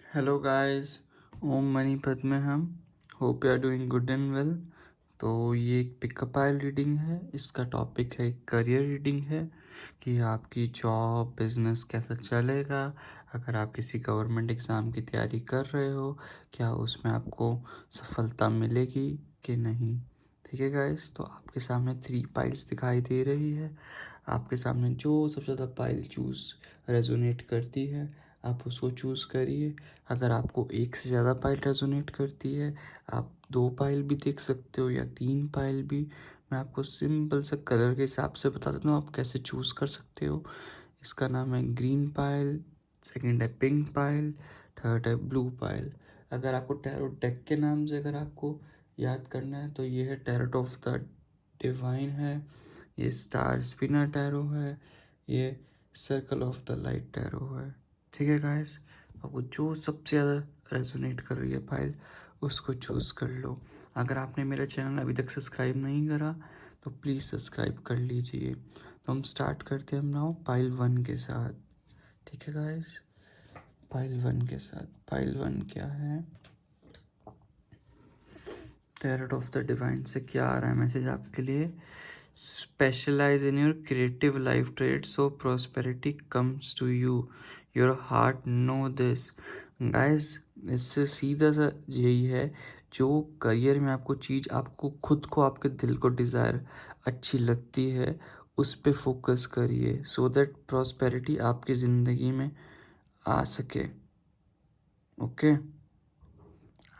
Hello guys, ओम मनी पद में हम hope you are doing good and well. तो ये एक पिकअप आइल रीडिंग है। इसका टॉपिक है करियर रीडिंग है कि आपकी जॉब बिजनेस कैसा चलेगा। अगर आप किसी गवर्नमेंट एग्ज़ाम की तैयारी कर रहे हो, क्या उसमें आपको सफलता मिलेगी कि नहीं। ठीक है गाइस, तो आपके सामने 3 पाइल्स दिखाई दे रही है। आपके सामने जो सबसे ज़्यादा पाइल चूज़ रेजोनेट करती है आप उसको चूज़ करिए। अगर आपको एक से ज़्यादा पाइल रेजोनेट करती है, आप 2 पाइल भी देख सकते हो या 3 पाइल भी। मैं आपको सिंपल सा कलर के हिसाब से बता देता हूँ आप कैसे चूज़ कर सकते हो। इसका नाम है ग्रीन पाइल, सेकंड है पिंक पाइल, थर्ड है ब्लू पाइल। अगर आपको टैरो डेक के नाम से अगर आपको याद करना है तो ये है टैरोट ऑफ द डिवाइन है, ये स्टार स्पिनर टैरो है, ये circle of the light tarot है। ठीक है गाइस, आपको जो सबसे ज़्यादा रेजोनेट कर रही है फाइल उसको चूज़ कर लो। अगर आपने मेरा चैनल अभी तक सब्सक्राइब नहीं करा तो प्लीज़ सब्सक्राइब कर लीजिए। तो हम स्टार्ट करते हैं हम नाउ पाइल 1 के साथ। ठीक है गाइस, पाइल 1 के साथ। पाइल 1 क्या है? टैरोट ऑफ द डिवाइन से क्या आ रहा है मैसेज आपके लिए? Specialize in your creative life trade so prosperity comes to you, your heart know this. Guys, इससे सीधा सा यही है, जो करियर में आपको चीज़ आपको खुद को आपके दिल को डिज़ायर अच्छी लगती है उस पे फोकस करिए सो दैट प्रॉस्पेरिटी आपकी ज़िंदगी में आ सके। ओके।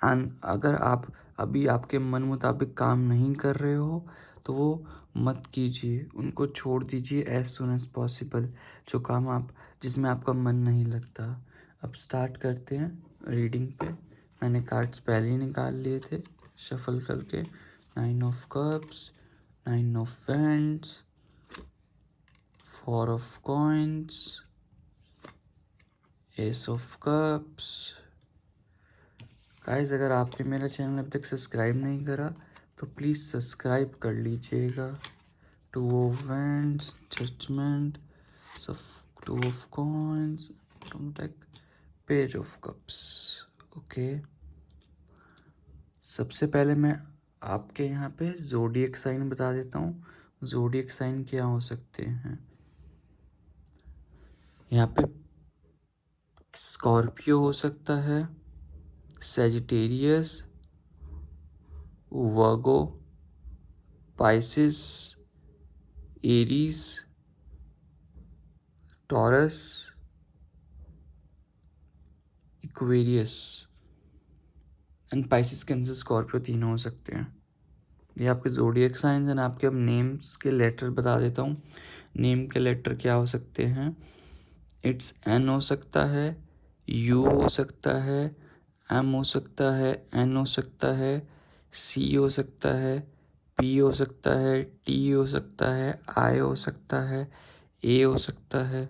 अगर आप अभी आपके मन मुताबिक काम नहीं कर रहे हो तो वो मत कीजिए, उनको छोड़ दीजिए एज सुन एज पॉसिबल, जो काम आप जिसमें आपका मन नहीं लगता। अब स्टार्ट करते हैं रीडिंग पे। मैंने कार्ड्स पहले ही निकाल लिए थे शफल करके। 9 of cups, 9 of wands, 4 of coins, S of cups. Guys, अगर आपने मेरा चैनल अभी तक सब्सक्राइब नहीं करा तो प्लीज़ सब्सक्राइब कर लीजिएगा। 2 of wands, judgement, two of coins, page of cups. Okay, सबसे पहले मैं आपके यहाँ पे ज़ोडिएक साइन बता देता हूँ। ज़ोडिएक साइन क्या हो सकते हैं? यहाँ पे स्कॉर्पियो हो सकता है, Sagittarius, Virgo, Pisces, Aries, taurus, Aquarius and Pisces, cancer, Scorpio तीनों हो सकते हैं। ये आपके ज़ोडिएक साइंस हैं। आपके अब नेम्स के लेटर बता देता हूँ। नेम के लेटर क्या हो सकते हैं? इट्स एन हो सकता है, यू हो सकता है, एम हो सकता है, एन हो सकता है, सी हो सकता है, पी हो सकता है, टी हो सकता है, आई हो सकता है, ए हो सकता है,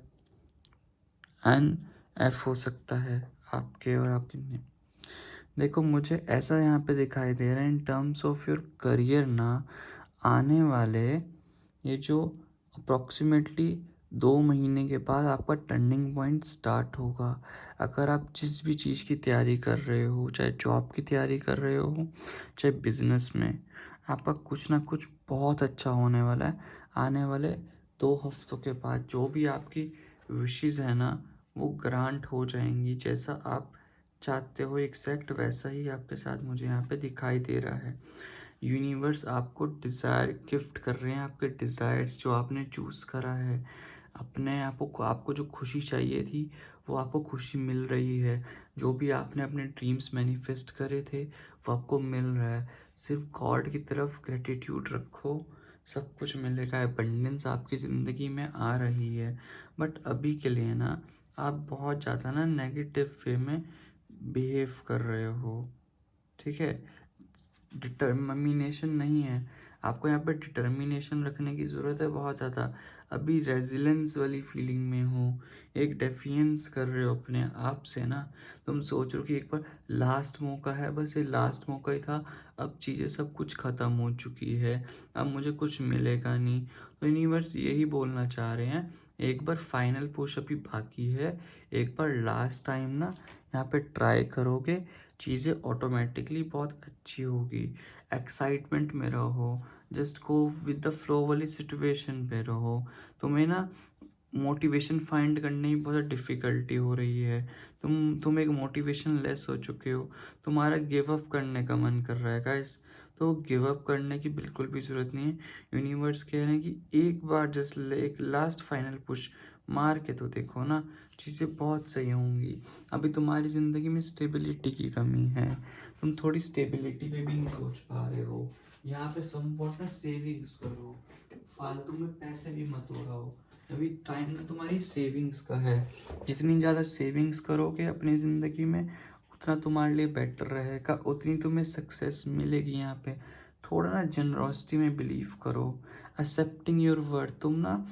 एन एफ हो सकता है। आपके और आपके नेम देखो, मुझे ऐसा यहाँ पे दिखाई दे रहा है इन टर्म्स ऑफ योर करियर ना, आने वाले ये जो अप्रॉक्सीमेटली 2 महीने के बाद आपका टर्निंग पॉइंट स्टार्ट होगा। अगर आप जिस भी चीज़ की तैयारी कर रहे हो, चाहे जॉब की तैयारी कर रहे हो, चाहे बिजनेस में, आपका कुछ ना कुछ बहुत अच्छा होने वाला है। आने वाले 2 हफ्तों के बाद जो भी आपकी विशेज़ है ना वो ग्रांट हो जाएंगी। जैसा आप चाहते हो एग्जैक्ट वैसा ही आपके साथ मुझे यहाँ पे दिखाई दे रहा है। यूनिवर्स आपको डिज़ायर गिफ्ट कर रहे हैं, आपके डिज़ायर्स जो आपने चूज़ करा है। अपने आपको जो खुशी चाहिए थी वो आपको खुशी मिल रही है। जो भी आपने अपने ड्रीम्स मैनिफेस्ट करे थे वो आपको मिल रहा है। सिर्फ गॉड की तरफ ग्रेटिट्यूड रखो, सब कुछ मिलेगा। एबंडेंस आपकी ज़िंदगी में आ रही है। बट अभी के लिए ना आप बहुत ज़्यादा ना नेगेटिव वे में बिहेव कर रहे हो। ठीक है, डिटर्मिनेशन नहीं है आपको, यहाँ पे डिटर्मिनेशन रखने की ज़रूरत है बहुत ज़्यादा। अभी रेजिलेंस वाली फीलिंग में हो, एक डेफियंस कर रहे हो अपने आप से ना। तुम सोच रहे हो कि एक बार लास्ट मौका है, बस ये लास्ट मौका ही था, अब चीज़ें सब कुछ ख़त्म हो चुकी है, अब मुझे कुछ मिलेगा नहीं। तो यूनिवर्स यही बोलना चाह रहे हैं, एक बार फाइनल पुश अभी बाकी है, एक बार लास्ट टाइम ना यहाँ पे ट्राई करोगे, चीज़ें ऑटोमेटिकली बहुत अच्छी होगी। एक्साइटमेंट में रहो, just go with the flow वाली सिचुएशन पे रहो। तुम्हें ना मोटिवेशन फाइंड करने में बहुत डिफ़िकल्टी हो रही है, तुम एक मोटिवेशन लेस हो चुके हो, तुम्हारा गिव अप करने का मन कर रहा है गाइस। तो गिव अप करने की बिल्कुल भी ज़रूरत नहीं है। यूनिवर्स कह रहे हैं कि एक बार जस्ट एक लास्ट फाइनल पुश मार के तो देखो ना, चीज़ें बहुत सही होंगी। अभी तुम्हारी ज़िंदगी में स्टेबिलिटी की कमी है, तुम थोड़ी स्टेबिलिटी पे भी नहीं सोच पा रहे हो। यहाँ पे समवॉट ना सेविंग्स करो, फालतू में पैसे भी मत उड़ाओ। अभी टाइम ना तुम्हारी सेविंग्स का है, जितनी ज़्यादा सेविंग्स करोगे अपनी ज़िंदगी में उतना तुम्हारे लिए बेटर रहेगा, उतनी तुम्हें सक्सेस मिलेगी। यहाँ पे थोड़ा ना जनरोसिटी में बिलीव करो, एक्सेप्टिंग योर वर्थ। तुम ना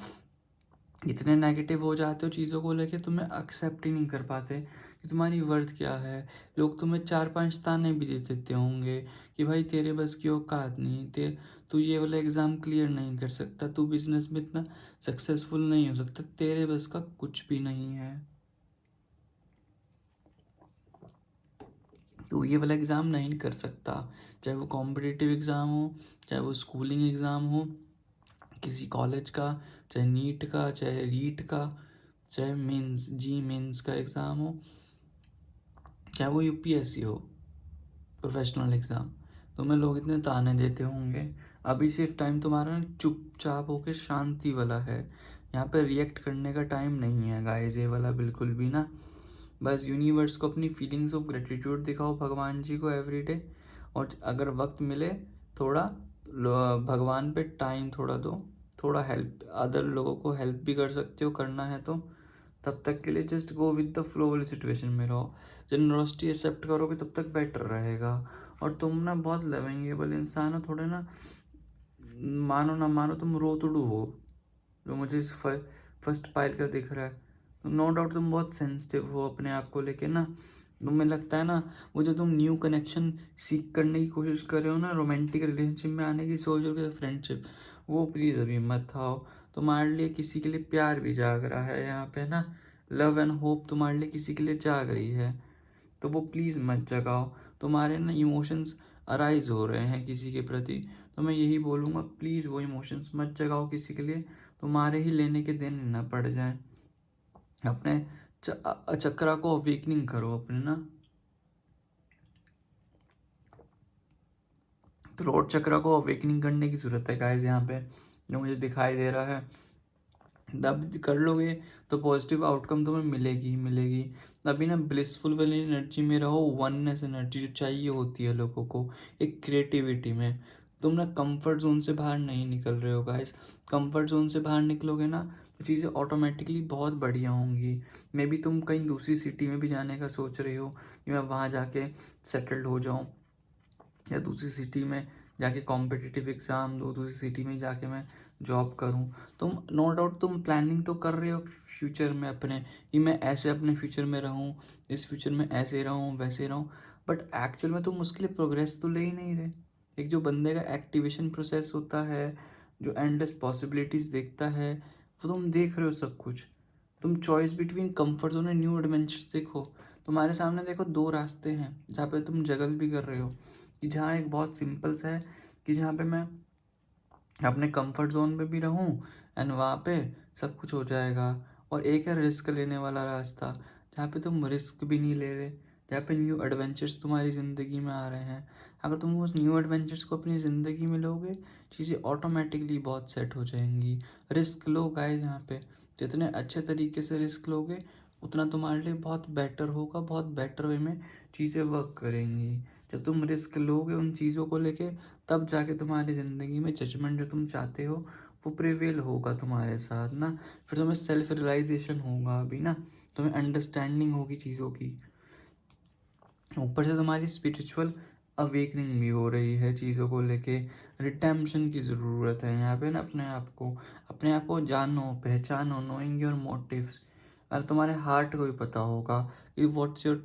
इतने नेगेटिव हो जाते हो चीज़ों को लेके, तुम्हें एक्सेप्ट ही नहीं कर पाते कि तुम्हारी वर्थ क्या है। लोग तुम्हें 4-5 ताने भी दे देते होंगे कि भाई तेरे बस की औकात नहीं, तू ये वाला एग्ज़ाम क्लियर नहीं कर सकता, तू बिजनेस में इतना सक्सेसफुल नहीं हो सकता, तेरे बस का कुछ भी नहीं है, तू ये वाला एग्ज़ाम नहीं कर सकता। चाहे वो कॉम्पिटिटिव एग्ज़ाम हो, चाहे वो स्कूलिंग एग्ज़ाम हो किसी कॉलेज का, चाहे नीट का, चाहे रीट का, चाहे मेंस जी मेंस का एग्ज़ाम हो, चाहे वो यूपीएससी हो, प्रोफेशनल एग्ज़ाम। तुम्हें लोग इतने ताने देते होंगे, अभी सिर्फ टाइम तुम्हारा ना चुपचाप होके शांति वाला है। यहाँ पे रिएक्ट करने का टाइम नहीं है गाइस, ये वाला बिल्कुल भी ना। बस यूनिवर्स को अपनी फीलिंग्स ऑफ ग्रेटिट्यूड दिखाओ, भगवान जी को एवरीडे। और अगर वक्त मिले थोड़ा भगवान पे टाइम थोड़ा दो, थोड़ा हेल्प अदर लोगों को हेल्प भी कर सकते हो, करना है तो। तब तक के लिए just go with the flow वाली सिचुएशन में रहो, जनरॉसिटी एक्सेप्ट करोगे तब तक बेटर रहेगा। और तुम ना बहुत लवेंगेबल इंसान हो, थोड़े ना मानो ना मानो तुम रोतड़ू हो, जो मुझे इस फर्स्ट पाइल का दिख रहा है। तो नो डाउट तुम बहुत सेंसिटिव हो अपने आप को लेके ना। तुम्हें लगता है ना वो जो तुम न्यू कनेक्शन सीख करने की कोशिश कर रहे हो ना, रोमांटिक रिलेशनशिप में आने की सोच रहे हो, फ्रेंडशिप, वो प्लीज़ अभी मत आओ। तुम्हारे लिए किसी के लिए प्यार भी जाग रहा है यहाँ पे ना, लव एंड होप तुम्हारे लिए किसी के लिए जाग रही है, तो वो प्लीज़ मत जगाओ। तुम्हारे ना इमोशंस अराइज हो रहे हैं किसी के प्रति, तो मैं यही बोलूँगा प्लीज़ वो इमोशंस मत जगाओ किसी के लिए, तुम्हारे ही लेने के दिन ना पड़ जाए। अपने चक्रा को अवेकनिंग करो अपने ना, थ्रोट चक्रा को अवेकनिंग करने की ज़रूरत है गाइस। यहाँ पे जो मुझे दिखाई दे रहा है, तब कर लोगे तो पॉजिटिव आउटकम तुम्हें मिलेगी ही मिलेगी। अभी ना ब्लिसफुल वाली एनर्जी में रहो, वननेस एनर्जी जो चाहिए होती है लोगों को, एक क्रिएटिविटी में। तुम ना कंफर्ट जोन से बाहर नहीं निकल रहे हो गाइस, कंफर्ट जोन से बाहर निकलोगे ना तो चीज़ें ऑटोमेटिकली बहुत बढ़िया होंगी। मे बी तुम कहीं दूसरी सिटी में भी जाने का सोच रहे हो कि मैं वहाँ जाके सेटल्ड हो जाऊँ, या दूसरी सिटी में जाके कॉम्पिटिटिव एग्ज़ाम दो, दूसरी सिटी में जाके मैं जॉब करूं। तुम नो डाउट तुम प्लानिंग तो कर रहे हो फ्यूचर में अपने, कि मैं ऐसे अपने फ्यूचर में रहूं, इस फ्यूचर में ऐसे रहूं वैसे रहूं, बट एक्चुअल में तुम उसके लिए प्रोग्रेस तो ले ही नहीं रहे। एक जो बंदे का एक्टिवेशन प्रोसेस होता है, जो एंडलेस पॉसिबिलिटीज़ देखता है, वो तुम देख रहे हो सब कुछ। तुम choice between comfort zone and new adventures देखो, तुम्हारे सामने देखो दो रास्ते हैं जहाँ पे तुम जगल भी कर रहे हो। कि जहाँ एक बहुत सिंपल सा है कि जहाँ पे मैं अपने कंफर्ट जोन पे भी रहूँ एंड वहाँ पे सब कुछ हो जाएगा, और एक है रिस्क लेने वाला रास्ता, जहाँ पे तुम रिस्क भी नहीं ले रहे, जहाँ पे न्यू एडवेंचर्स तुम्हारी ज़िंदगी में आ रहे हैं। अगर तुम उस न्यू एडवेंचर्स को अपनी ज़िंदगी में लोगे, चीज़ें ऑटोमेटिकली बहुत सेट हो जाएंगी। रिस्क लो गाइस, यहाँ पे जितने अच्छे तरीके से रिस्क लोगे उतना तुम्हारे लिए बहुत बेटर होगा, बहुत बेटर वे में चीज़ें वर्क करेंगी। जब तुम रिस्क लोगे उन चीज़ों को लेके, तब जाके तुम्हारी ज़िंदगी में जजमेंट जो तुम चाहते हो वो प्रिवेल होगा तुम्हारे साथ ना। फिर तुम्हें सेल्फ रियलाइजेशन होगा अभी ना, तुम्हें अंडरस्टैंडिंग होगी चीज़ों की, ऊपर से तुम्हारी स्पिरिचुअल अवेकनिंग भी हो रही है चीज़ों को लेके। रिडेम्पशन की ज़रूरत है यहाँ पे ना, अपने आप को जानो, पहचानो, नोइंग योर मोटिव्स। अगर तुम्हारे हार्ट को भी पता होगा कि what's your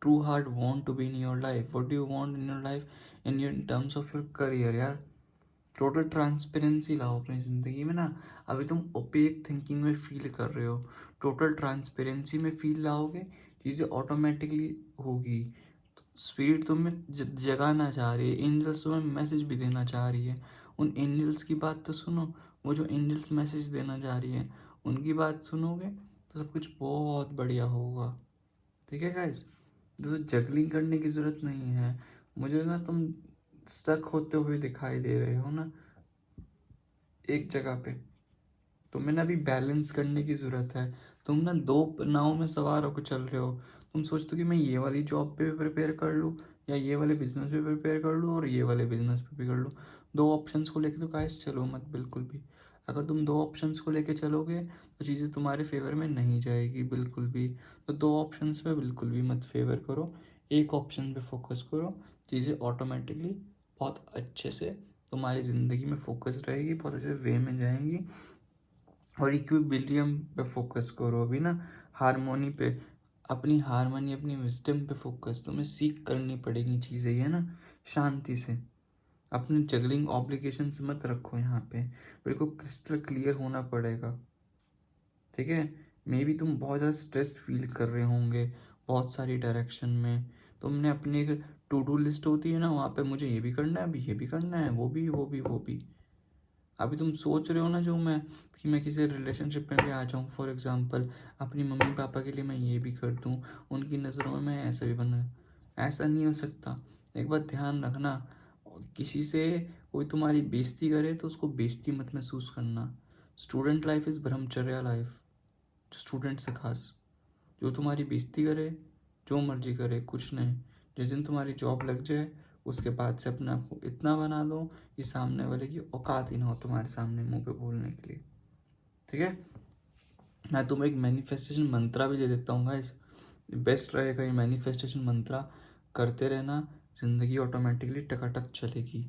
true heart want to be in your life, what do you want in your life, in your terms of your career यार। टोटल ट्रांसपेरेंसी लाओ अपनी ज़िंदगी में ना। अभी तुम ओपेक थिंकिंग में फील कर रहे हो, टोटल ट्रांसपेरेंसी में फील लाओगे, चीज़ें ऑटोमेटिकली होगी। तो स्पिरिट तुम्हें जगाना चाह रही है, एंजल्स तुम्हें मैसेज भी देना चाह रही है। उन एंजल्स की बात तो सुनो, वो जो एंजल्स मैसेज देना चाह रही है उनकी बात सुनोगे तो सब कुछ बहुत बढ़िया होगा। ठीक है गाइस, तो जगलिंग करने की ज़रूरत नहीं है। मुझे ना तुम स्टक होते हुए दिखाई दे रहे हो ना एक जगह पे, तुम्हें ना अभी बैलेंस करने की ज़रूरत है। तुम ना दो नाव में सवार होकर चल रहे हो। तुम सोचते हो कि मैं ये वाली जॉब पे भी प्रिपेयर कर लूँ या ये वाले बिजनेस पे प्रिपेयर कर लूँ और ये वाले बिजनेस पे भी कर लूँ। दो ऑप्शंस को लेके तो गाइस चलो मत बिल्कुल भी। अगर तुम दो ऑप्शंस को लेके चलोगे तो चीज़ें तुम्हारे फेवर में नहीं जाएगी बिल्कुल भी। तो दो ऑप्शंस पे बिल्कुल भी मत फेवर करो, एक ऑप्शन पे फोकस करो। चीज़ें ऑटोमेटिकली बहुत अच्छे से तुम्हारी ज़िंदगी में फोकस रहेगी, बहुत अच्छे वे में जाएंगी। और इक्विलिब्रियम पे फोकस करो अभी ना, हारमोनी पे, अपनी हारमोनी अपनी विजडम पे फोकस तुम्हें सीख करनी पड़ेगी चीज़ें, ये ना शांति से। अपने जगलिंग ऑब्लिगेशंस मत रखो यहाँ पे, बिल्कुल क्रिस्टल क्लियर होना पड़ेगा। ठीक है, मे बी तुम बहुत ज़्यादा स्ट्रेस फील कर रहे होंगे बहुत सारी डायरेक्शन में। तुमने अपनी एक टू डू लिस्ट होती है ना, वहाँ पे मुझे ये भी करना है, अभी ये भी करना है, वो भी वो भी वो भी। अभी तुम सोच रहे हो ना जो मैं, कि मैं किसी रिलेशनशिप में भी आ जाऊँ फॉर एग्जांपल, अपनी मम्मी पापा के लिए मैं ये भी कर दूँ, उनकी नज़रों में मैं ऐसा भी बना। ऐसा नहीं हो सकता। एक बात ध्यान रखना, किसी से कोई तुम्हारी बेइज्जती करे तो उसको बेइज्जती मत महसूस करना। Student life is brahmacharya life. जो स्टूडेंट से खास, जो तुम्हारी बेइज्जती करे, जो मर्जी करे, कुछ नहीं। जिस दिन तुम्हारी जॉब लग जाए उसके बाद से अपने आप को इतना बना लो कि सामने वाले की औकात ही ना हो तुम्हारे सामने मुंह पे बोलने के लिए। ठीक है, मैं तुम्हें एक मैनिफेस्टेशन मंत्रा भी दे देता हूँ गाइस, बेस्ट रहेगा ये मैनिफेस्टेशन मंत्रा करते रहना, ज़िंदगी ऑटोमेटिकली टकाटक चलेगी।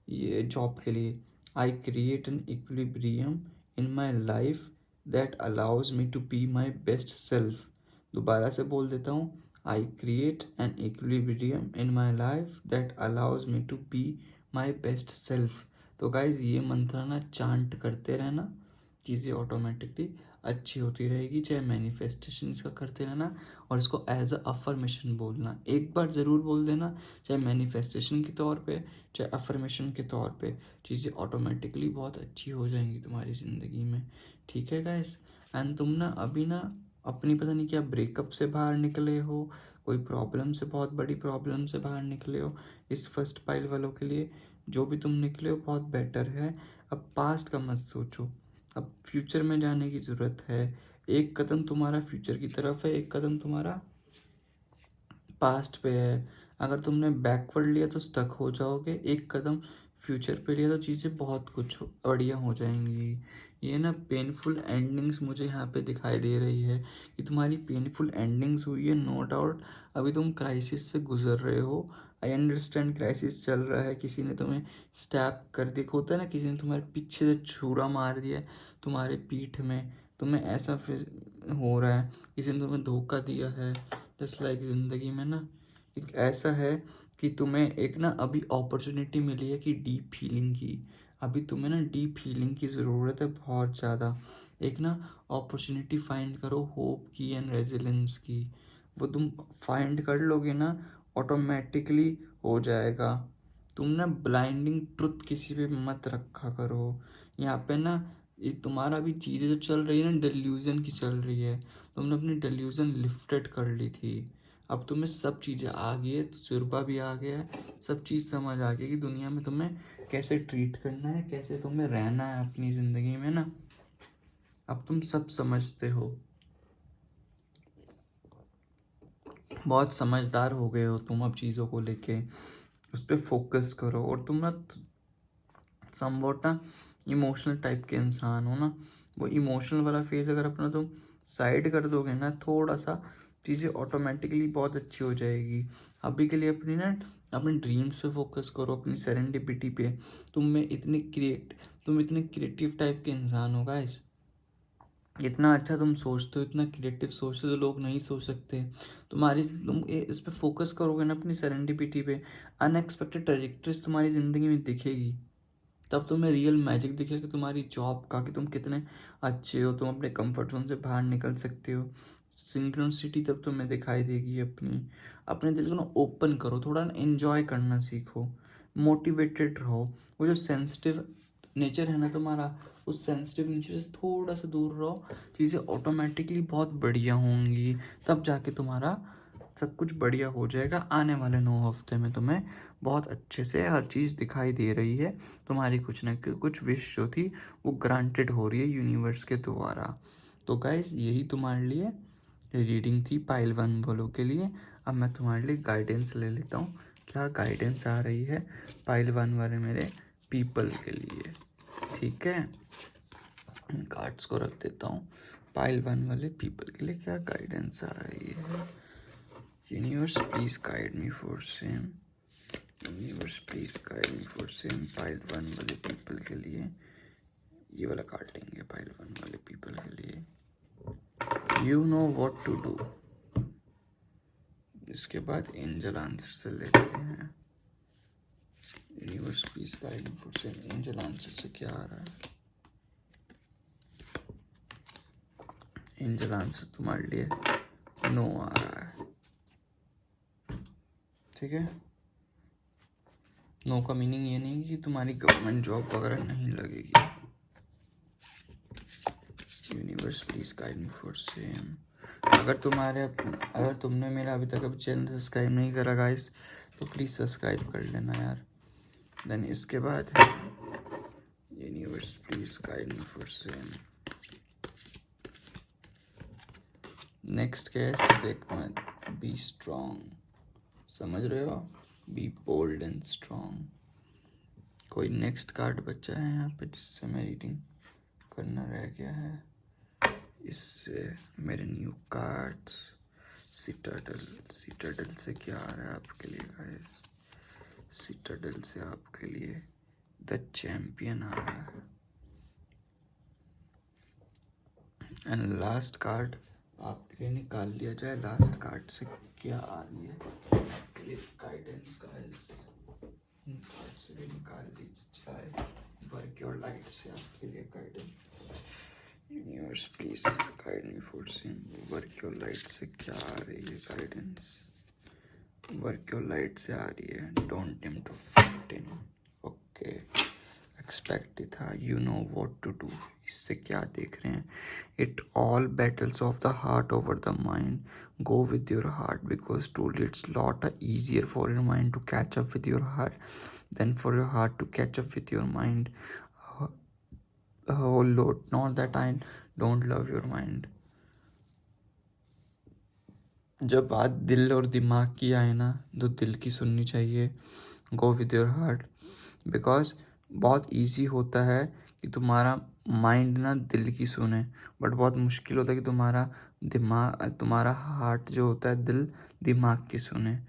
ये जॉब के लिए, I create an equilibrium in my life that allows me to be my best self. दोबारा से बोल देता हूँ, I create an equilibrium in my life that allows me to be my best self. तो guys ये मंत्र ना chant करते रहना, चीज़ें ऑटोमेटिकली अच्छी होती रहेगी। चाहे मैनिफेस्टेशन इसका करते रहना और इसको एज अ अफर्मेशन बोलना, एक बार ज़रूर बोल देना, चाहे मैनिफेस्टेशन के तौर पे चाहे अफर्मेशन के तौर पे। चीज़ें ऑटोमेटिकली बहुत अच्छी हो जाएंगी तुम्हारी ज़िंदगी में। ठीक है गाइस, एंड तुम ना अभी ना अपनी पता नहीं क्या ब्रेकअप से बाहर निकले हो, कोई प्रॉब्लम से, बहुत बड़ी प्रॉब्लम से बाहर निकले हो। इस फर्स्ट पाइल वालों के लिए जो भी तुम निकले हो बहुत बेटर है। अब पास्ट का मत सोचो, अब फ्यूचर में जाने की ज़रूरत है। एक कदम तुम्हारा फ्यूचर की तरफ है, एक कदम तुम्हारा पास्ट पे है। अगर तुमने बैकवर्ड लिया तो स्टक हो जाओगे, एक कदम फ्यूचर पे लिया तो चीज़ें बहुत कुछ बढ़िया हो जाएंगी। ये ना पेनफुल एंडिंग्स मुझे यहाँ पे दिखाई दे रही है कि तुम्हारी पेनफुल एंडिंग्स हुई है, नो डाउट। अभी तुम क्राइसिस से गुजर रहे हो, आई अंडरस्टैंड क्राइसिस चल रहा है। किसी ने तुम्हें स्टैप कर दिया, होता है ना, किसी ने तुम्हारे पीछे से छुरा मार दिया है तुम्हारे पीठ में, तुम्हें ऐसा हो रहा है, किसी ने तुम्हें धोखा दिया है। जस्ट लाइक ज़िंदगी में ना एक ऐसा है कि तुम्हें एक ना अभी अपॉर्चुनिटी मिली है कि डीप हीलिंग की। अभी तुम्हें ना डीप हीलिंग की ज़रूरत है बहुत ज़्यादा। एक ना अपॉर्चुनिटी फाइंड करो होप की एंड रेजिलेंस की, वो तुम फाइंड कर लोगे ना ऑटोमेटिकली हो जाएगा। तुम ना ब्लाइंडिंग ट्रुथ किसी पे मत रखा करो यहाँ पे ना। ये तुम्हारा भी चीज़ें जो चल रही है ना डिल्यूजन की चल रही है, तुमने अपनी डिल्यूजन लिफ्टेड कर ली थी। अब तुम्हें सब चीज़ें आ गई है, तजुर्बा भी आ गया है, सब चीज़ समझ आ गई कि दुनिया में तुम्हें कैसे ट्रीट करना है, कैसे तुम्हें रहना है अपनी ज़िंदगी में ना। अब तुम सब समझते हो, बहुत समझदार हो गए हो तुम अब चीज़ों को लेके। उस पर फोकस करो। और तुम ना समवॉट ना इमोशनल टाइप के इंसान हो ना, वो इमोशनल वाला फेज अगर अपना तुम साइड कर दोगे ना थोड़ा सा, चीज़ें ऑटोमेटिकली बहुत अच्छी हो जाएगी। अभी के लिए अपनी ना अपने ड्रीम्स पे फोकस करो, अपनी सेरेंडिपिटी पे। तुम इतने क्रिएटिव टाइप के इंसान हो गाइस, इतना अच्छा तुम सोचते हो, इतना क्रिएटिव सोचते हो तो लोग नहीं सोच सकते। इस पे फोकस करोगे ना अपनी सेरेंडिपिटी पे, अनएक्सपेक्टेड ट्रेजेक्टरीज तुम्हारी ज़िंदगी में दिखेगी। तब तुम्हें रियल मैजिक दिखेगा तुम्हारी जॉब का, कि तुम कितने अच्छे हो, तुम अपने कंफर्ट जोन से बाहर निकल सकते हो। सिंक्रोनिसिटी तब तुम्हें दिखाई देगी अपनी। अपने दिल को ना ओपन करो, थोड़ा ना एन्जॉय करना सीखो, मोटिवेटेड रहो। वो जो सेंसिटिव नेचर है ना तुम्हारा, उस सेंसिटिव नेचर से थोड़ा सा दूर रहो, चीज़ें ऑटोमेटिकली बहुत बढ़िया होंगी। तब जाके तुम्हारा सब कुछ बढ़िया हो जाएगा। आने वाले 9 हफ्ते में तुम्हें बहुत अच्छे से हर चीज़ दिखाई दे रही है। तुम्हारी कुछ ना कुछ विश जो थी वो ग्रांटेड हो रही है यूनिवर्स के द्वारा। तो गाइस यही तुम्हारे लिए रीडिंग थी पाइल 1 वालों के लिए। अब मैं तुम्हारे लिए गाइडेंस ले लेता हूँ, क्या गाइडेंस आ रही है पाइल 1 वाले मेरे पीपल के लिए। ठीक है, कार्ड्स को रख देता हूँ। पाइल 1 वाले पीपल के लिए क्या गाइडेंस आ रही है। Universe please guide me for same. Universe please guide me for same pile 1 वाले पीपल के लिए। ये वाला कार्ड लेंगे पाइल 1 वाले पीपल के लिए। You know what to do. इसके बाद एंजल आंसर से लेते हैं। Universe please guide me for same, angel answer से क्या आ रहा है। एंजल आंसर तुम्हारे लिए नो आ रहा है। ठीक है, नो का मीनिंग ये नहीं कि तुम्हारी गवर्नमेंट जॉब वगैरह नहीं लगेगी। Universe please guide me for same. अगर तुमने मेरा अभी तक चैनल सब्सक्राइब नहीं करा गाइस, तो प्लीज़ सब्सक्राइब कर लेना यार। देन इसके बाद universe please guide me for same. Next क्या है, सेगमेंट बी स्ट्रॉन्ग। समझ रहे हो, बी बोल्ड एंड स्ट्रॉन्ग। कोई नेक्स्ट कार्ड बचा है यहाँ पे जिससे मैं रीडिंग करना रह गया है। इससे मेरे न्यू कार्ड्स, सिटाडल। सिटाडल से क्या आ रहा है आपके लिए गाइस। सिटाडल से आपके लिए द चैंपियन आ रहा है। एंड लास्ट कार्ड आपके लिए निकाल लिया जाए। लास्ट कार्ड से क्या आ रही है आपके लिए गाइडेंस गाइस। इन कार्ड से भी निकाल दी जाए। वर्क योर लाइट से आपके लिए guidance. Universe please guide me for same. Work your light से क्या आ रही है गाइडेंस। वर्क योर लाइट से आ रही है don't dim to fit in. Okay, expect था, you know what to do. इससे क्या देख रहे हैं, it all battles of the heart over the mind, go with your heart because truly it's lot easier for your mind to catch up with your heart than for your heart to catch up with your mind. Oh Lord, not that I don't love your mind. जब बात दिल और दिमाग की आए ना, तो दिल की सुननी चाहिए। गो विद योर हार्ट, बिकॉज बहुत इजी होता है कि तुम्हारा माइंड ना दिल की सुने, बट बहुत मुश्किल होता है कि तुम्हारा हार्ट जो होता है, दिल दिमाग की सुने।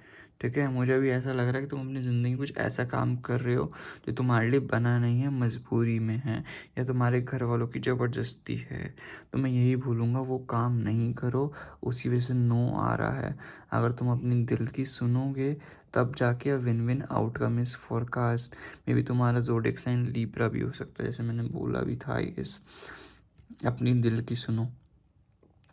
ठीक है, मुझे भी ऐसा लग रहा है कि तुम अपनी ज़िंदगी में कुछ ऐसा काम कर रहे हो जो तुम्हारे लिए बना नहीं है, मजबूरी में है, या तुम्हारे घर वालों की ज़बरदस्ती है। तो मैं यही बोलूँगा, वो काम नहीं करो, उसी वजह से नो आ रहा है। अगर तुम अपनी दिल की सुनोगे तब जाके विन विन आउटकम इस फोरकास्ट। मे बी तुम्हारा ज़ोडिएक साइन लीब्रा भी हो सकता है, जैसे मैंने बोला भी था आई गेस। अपनी दिल की सुनो,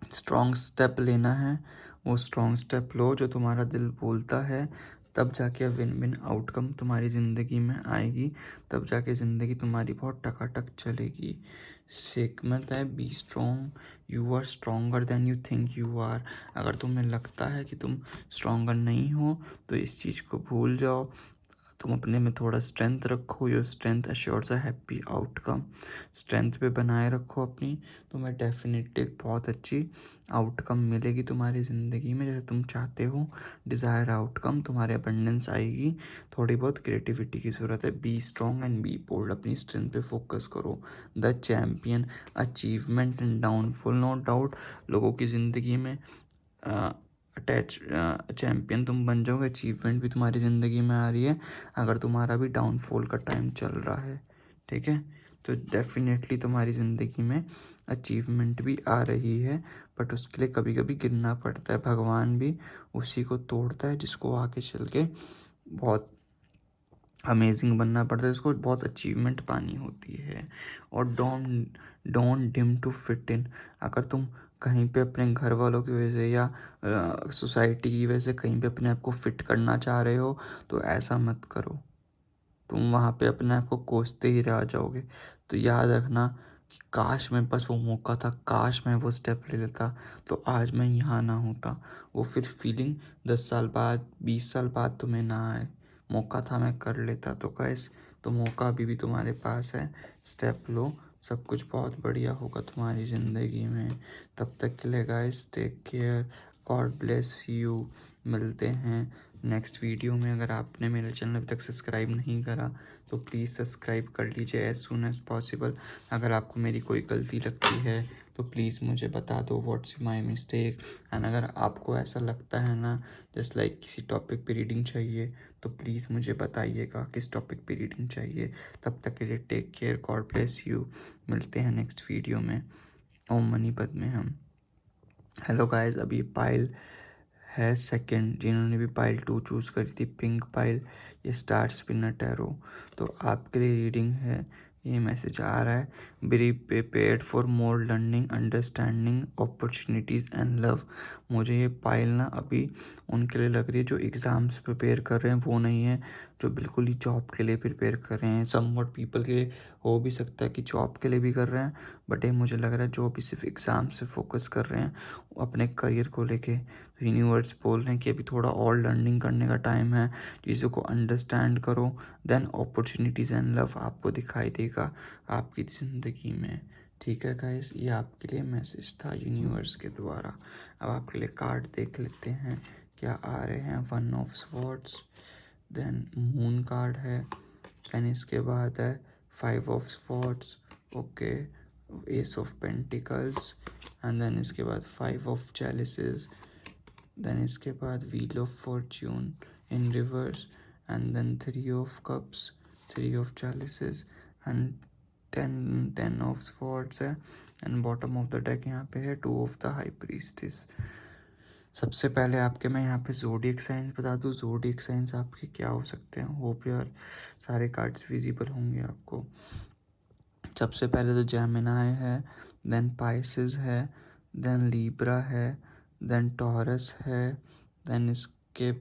स्ट्रॉन्ग स्टेप लेना है, वो स्ट्रॉन्ग स्टेप लो जो तुम्हारा दिल बोलता है। तब जाके विन विन आउटकम तुम्हारी ज़िंदगी में आएगी, तब जाके ज़िंदगी तुम्हारी बहुत टकाटक चलेगी। सेकमत है, be strong, you are stronger than you think you are. अगर तुम्हें लगता है कि तुम स्ट्रॉन्गर नहीं हो तो इस चीज़ को भूल जाओ। तुम अपने में थोड़ा स्ट्रेंथ रखो, your strength assures a happy outcome. Strength पे बनाए रखो अपनी, तुम्हें डेफिनेटली एक बहुत अच्छी आउटकम मिलेगी तुम्हारी ज़िंदगी में, जैसे तुम चाहते हो। डिज़ायर आउटकम, तुम्हारे अबंडेंस आएगी। थोड़ी बहुत क्रिएटिविटी की ज़रूरत है। Be strong and be bold, अपनी स्ट्रेंथ पे फोकस करो। The champion, achievement and downfall, no doubt लोगों की ज़िंदगी में अटैच चैम्पियन तुम बन जाओगे, अचीवमेंट भी तुम्हारी ज़िंदगी में आ रही है, अगर तुम्हारा भी डाउनफॉल का टाइम चल रहा है। ठीक है, तो डेफिनेटली तुम्हारी ज़िंदगी में अचीवमेंट भी आ रही है, बट उसके लिए कभी कभी गिरना पड़ता है। भगवान भी उसी को तोड़ता है जिसको आगे चल के बहुत अमेजिंग बनना पड़ता है, इसको बहुत अचीवमेंट पानी होती है। और don't dim to fit in. अगर तुम कहीं पे अपने घर वालों की वजह से या सोसाइटी की वजह से कहीं पे अपने आप को फिट करना चाह रहे हो, तो ऐसा मत करो। तुम वहाँ पे अपने आप को कोसते ही रह जाओगे। तो याद रखना कि काश मेरे पास वो मौका था, काश मैं वो स्टेप ले लेता तो आज मैं यहाँ ना होता। वो फिर फीलिंग 10 साल बाद, 20 साल बाद तुम्हें ना आए। मौका था, मैं कर लेता। तो गाइस, तो मौका अभी भी तुम्हारे पास है, स्टेप लो, सब कुछ बहुत बढ़िया होगा तुम्हारी ज़िंदगी में। तब तक के लिए guys, take care, God bless you. मिलते हैं नेक्स्ट वीडियो में। अगर आपने मेरे चैनल अभी तक सब्सक्राइब नहीं करा तो प्लीज़ सब्सक्राइब कर लीजिए एज सुन एज़ पॉसिबल। अगर आपको मेरी कोई गलती लगती है तो प्लीज़ मुझे बता दो, व्हाट्स माई मिस्टेक। एंड अगर आपको ऐसा लगता है ना, जस्ट लाइक किसी टॉपिक पे रीडिंग चाहिए, तो प्लीज़ मुझे बताइएगा किस टॉपिक पे रीडिंग चाहिए। तब तक के लिए take care, God bless you. मिलते हैं नेक्स्ट वीडियो में। ओम मनीपत में हम। हेलो गाइस, अभी पायल है सेकंड, जिन्होंने भी पाइल 2 चूज़ करी थी, पिंक पाइल, ये स्टार स्पिनर टैरो। तो आपके लिए रीडिंग है। ये मैसेज आ रहा है, be prepared for more learning, understanding, opportunities and love. मुझे ये पाइल ना अभी उनके लिए लग रही है जो एग्ज़ाम्स प्रिपेयर कर रहे हैं, वो नहीं है जो बिल्कुल ही जॉब के लिए प्रिपेयर कर रहे हैं। समवॉट पीपल के लिए हो भी सकता है कि जॉब के लिए भी कर रहे हैं, बट ये मुझे लग रहा है जो भी सिर्फ एग्ज़ाम से फोकस कर रहे हैं अपने करियर को लेके। यूनिवर्स बोल रहे हैं कि अभी थोड़ा और लर्निंग करने का टाइम है, चीज़ों को अंडरस्टैंड करो, देन अपॉर्चुनिटीज़ एंड लव आपको दिखाई देगा आपकी ज़िंदगी में। ठीक है गाइस, ये आपके लिए मैसेज था यूनिवर्स के द्वारा। अब आपके लिए कार्ड देख लेते हैं क्या आ रहे हैं। 1 of swords, then moon card है, देन इसके बाद है 5 of swords, okay, ace of pentacles, and then इसके बाद 5 ऑफ चैलिसेस, देन इसके बाद wheel of fortune in reverse, and then 3 of cups, 3 of chalices, and 10 of swords है, and bottom of the deck यहाँ पे है 2 ऑफ द हाई प्रीस्टिस। सबसे पहले आपके मैं यहाँ पे ज़ोडिएक साइंस बता दूँ। ज़ोडिएक साइंस आपके क्या हो सकते हैं, होप यार सारे कार्ड्स विजिबल होंगे आपको। सबसे पहले तो जेमिनाई है, देन पाइसेस है, देन लीब्रा है, देन टॉरस है, देन इसके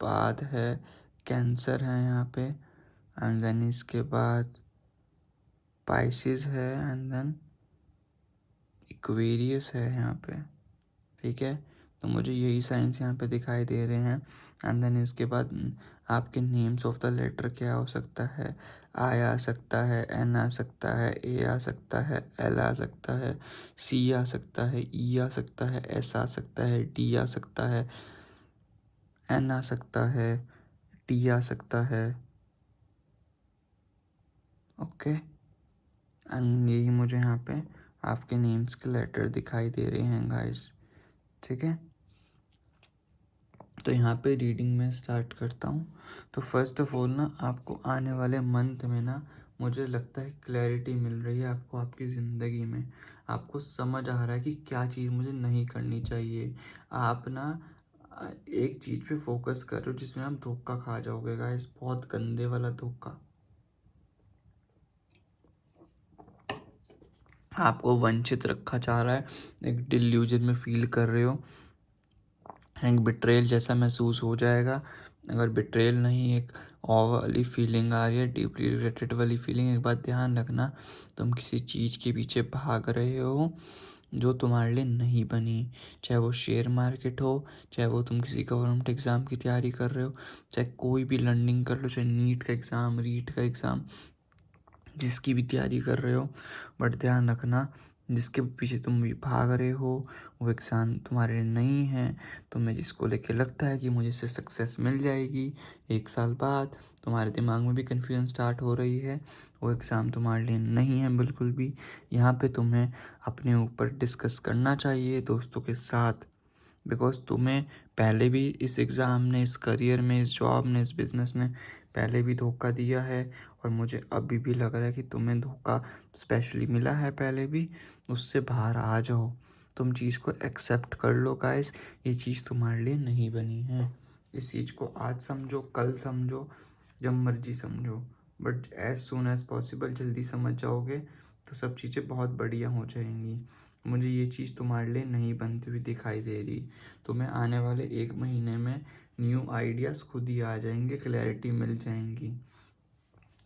बाद है कैंसर है यहाँ पे, एंड देन इसके बाद पाइसेस है, एंड देन इक्वेरियस है यहाँ पे। ठीक है, तो मुझे यही साइंस यहाँ पे दिखाई दे रहे हैं। एंड देन इसके बाद आपके नेम्स ऑफ द लेटर क्या हो सकता है। आई आ सकता है, एन आ सकता है, ए आ सकता है, एल आ सकता है, सी आ सकता है, ई आ सकता है, एस आ सकता है, डी आ सकता है, एन आ सकता है, टी आ सकता है। ओके, एंड यही मुझे यहाँ पे आपके नेम्स के लेटर दिखाई दे रहे हैं गाइस। ठीक है, तो यहाँ पे रीडिंग में स्टार्ट करता हूँ। तो फर्स्ट ऑफ ऑल ना, आपको आने वाले मंथ में ना, मुझे लगता है क्लैरिटी मिल रही है आपको आपकी ज़िंदगी में। आपको समझ आ रहा है कि क्या चीज़ मुझे नहीं करनी चाहिए। आप ना एक चीज़ पे फोकस कर रहे हो जिसमें आप धोखा खा जाओगे गाइस, बहुत गंदे वाला धोखा। आपको वंचित रखा जा रहा है, एक डिल्यूजन में फील कर रहे हो, एक बिट्रेल जैसा महसूस हो जाएगा। अगर बिट्रेल नहीं, एक और वाली फीलिंग आ रही है, डीपली रिलेटेड वाली फीलिंग, एक बात ध्यान रखना, तुम किसी चीज़ के पीछे भाग रहे हो जो तुम्हारे लिए नहीं बनी। चाहे वो शेयर मार्केट हो, चाहे वो तुम किसी गवर्नमेंट एग्ज़ाम की तैयारी कर रहे हो, चाहे कोई भी लर्निंग कर लो, चाहे नीट का एग्ज़ाम, रीट का एग्ज़ाम, जिसकी भी तैयारी कर रहे हो। बट ध्यान रखना, जिसके पीछे तुम भी भाग रहे हो वो एग्ज़ाम तुम्हारे लिए नहीं है। तुम्हें जिसको लेके लगता है कि मुझे इससे सक्सेस मिल जाएगी 1 साल बाद, तुम्हारे दिमाग में भी कन्फ्यूजन स्टार्ट हो रही है, वो एग्ज़ाम तुम्हारे लिए नहीं है बिल्कुल भी। यहाँ पे तुम्हें अपने ऊपर डिस्कस करना चाहिए दोस्तों के साथ, बिकॉज तुम्हें पहले भी इस एग्ज़ाम ने, इस करियर में, इस जॉब ने, इस बिज़नेस ने पहले भी धोखा दिया है, और मुझे अभी भी लग रहा है कि तुम्हें धोखा स्पेशली मिला है पहले भी। उससे बाहर आ जाओ, तुम चीज़ को एक्सेप्ट कर लो गाइस, ये चीज़ तुम्हारे लिए नहीं बनी है। इस चीज़ को आज समझो, कल समझो, जब मर्जी समझो, but as soon as possible जल्दी समझ जाओगे तो सब चीज़ें बहुत बढ़िया हो जाएंगी। मुझे ये चीज़ तुम्हारे लिए नहीं बनती हुई दिखाई दे रही। तुम्हें आने वाले 1 महीने में न्यू आइडियाज़ खुद ही आ जाएंगे, क्लैरिटी मिल जाएंगी।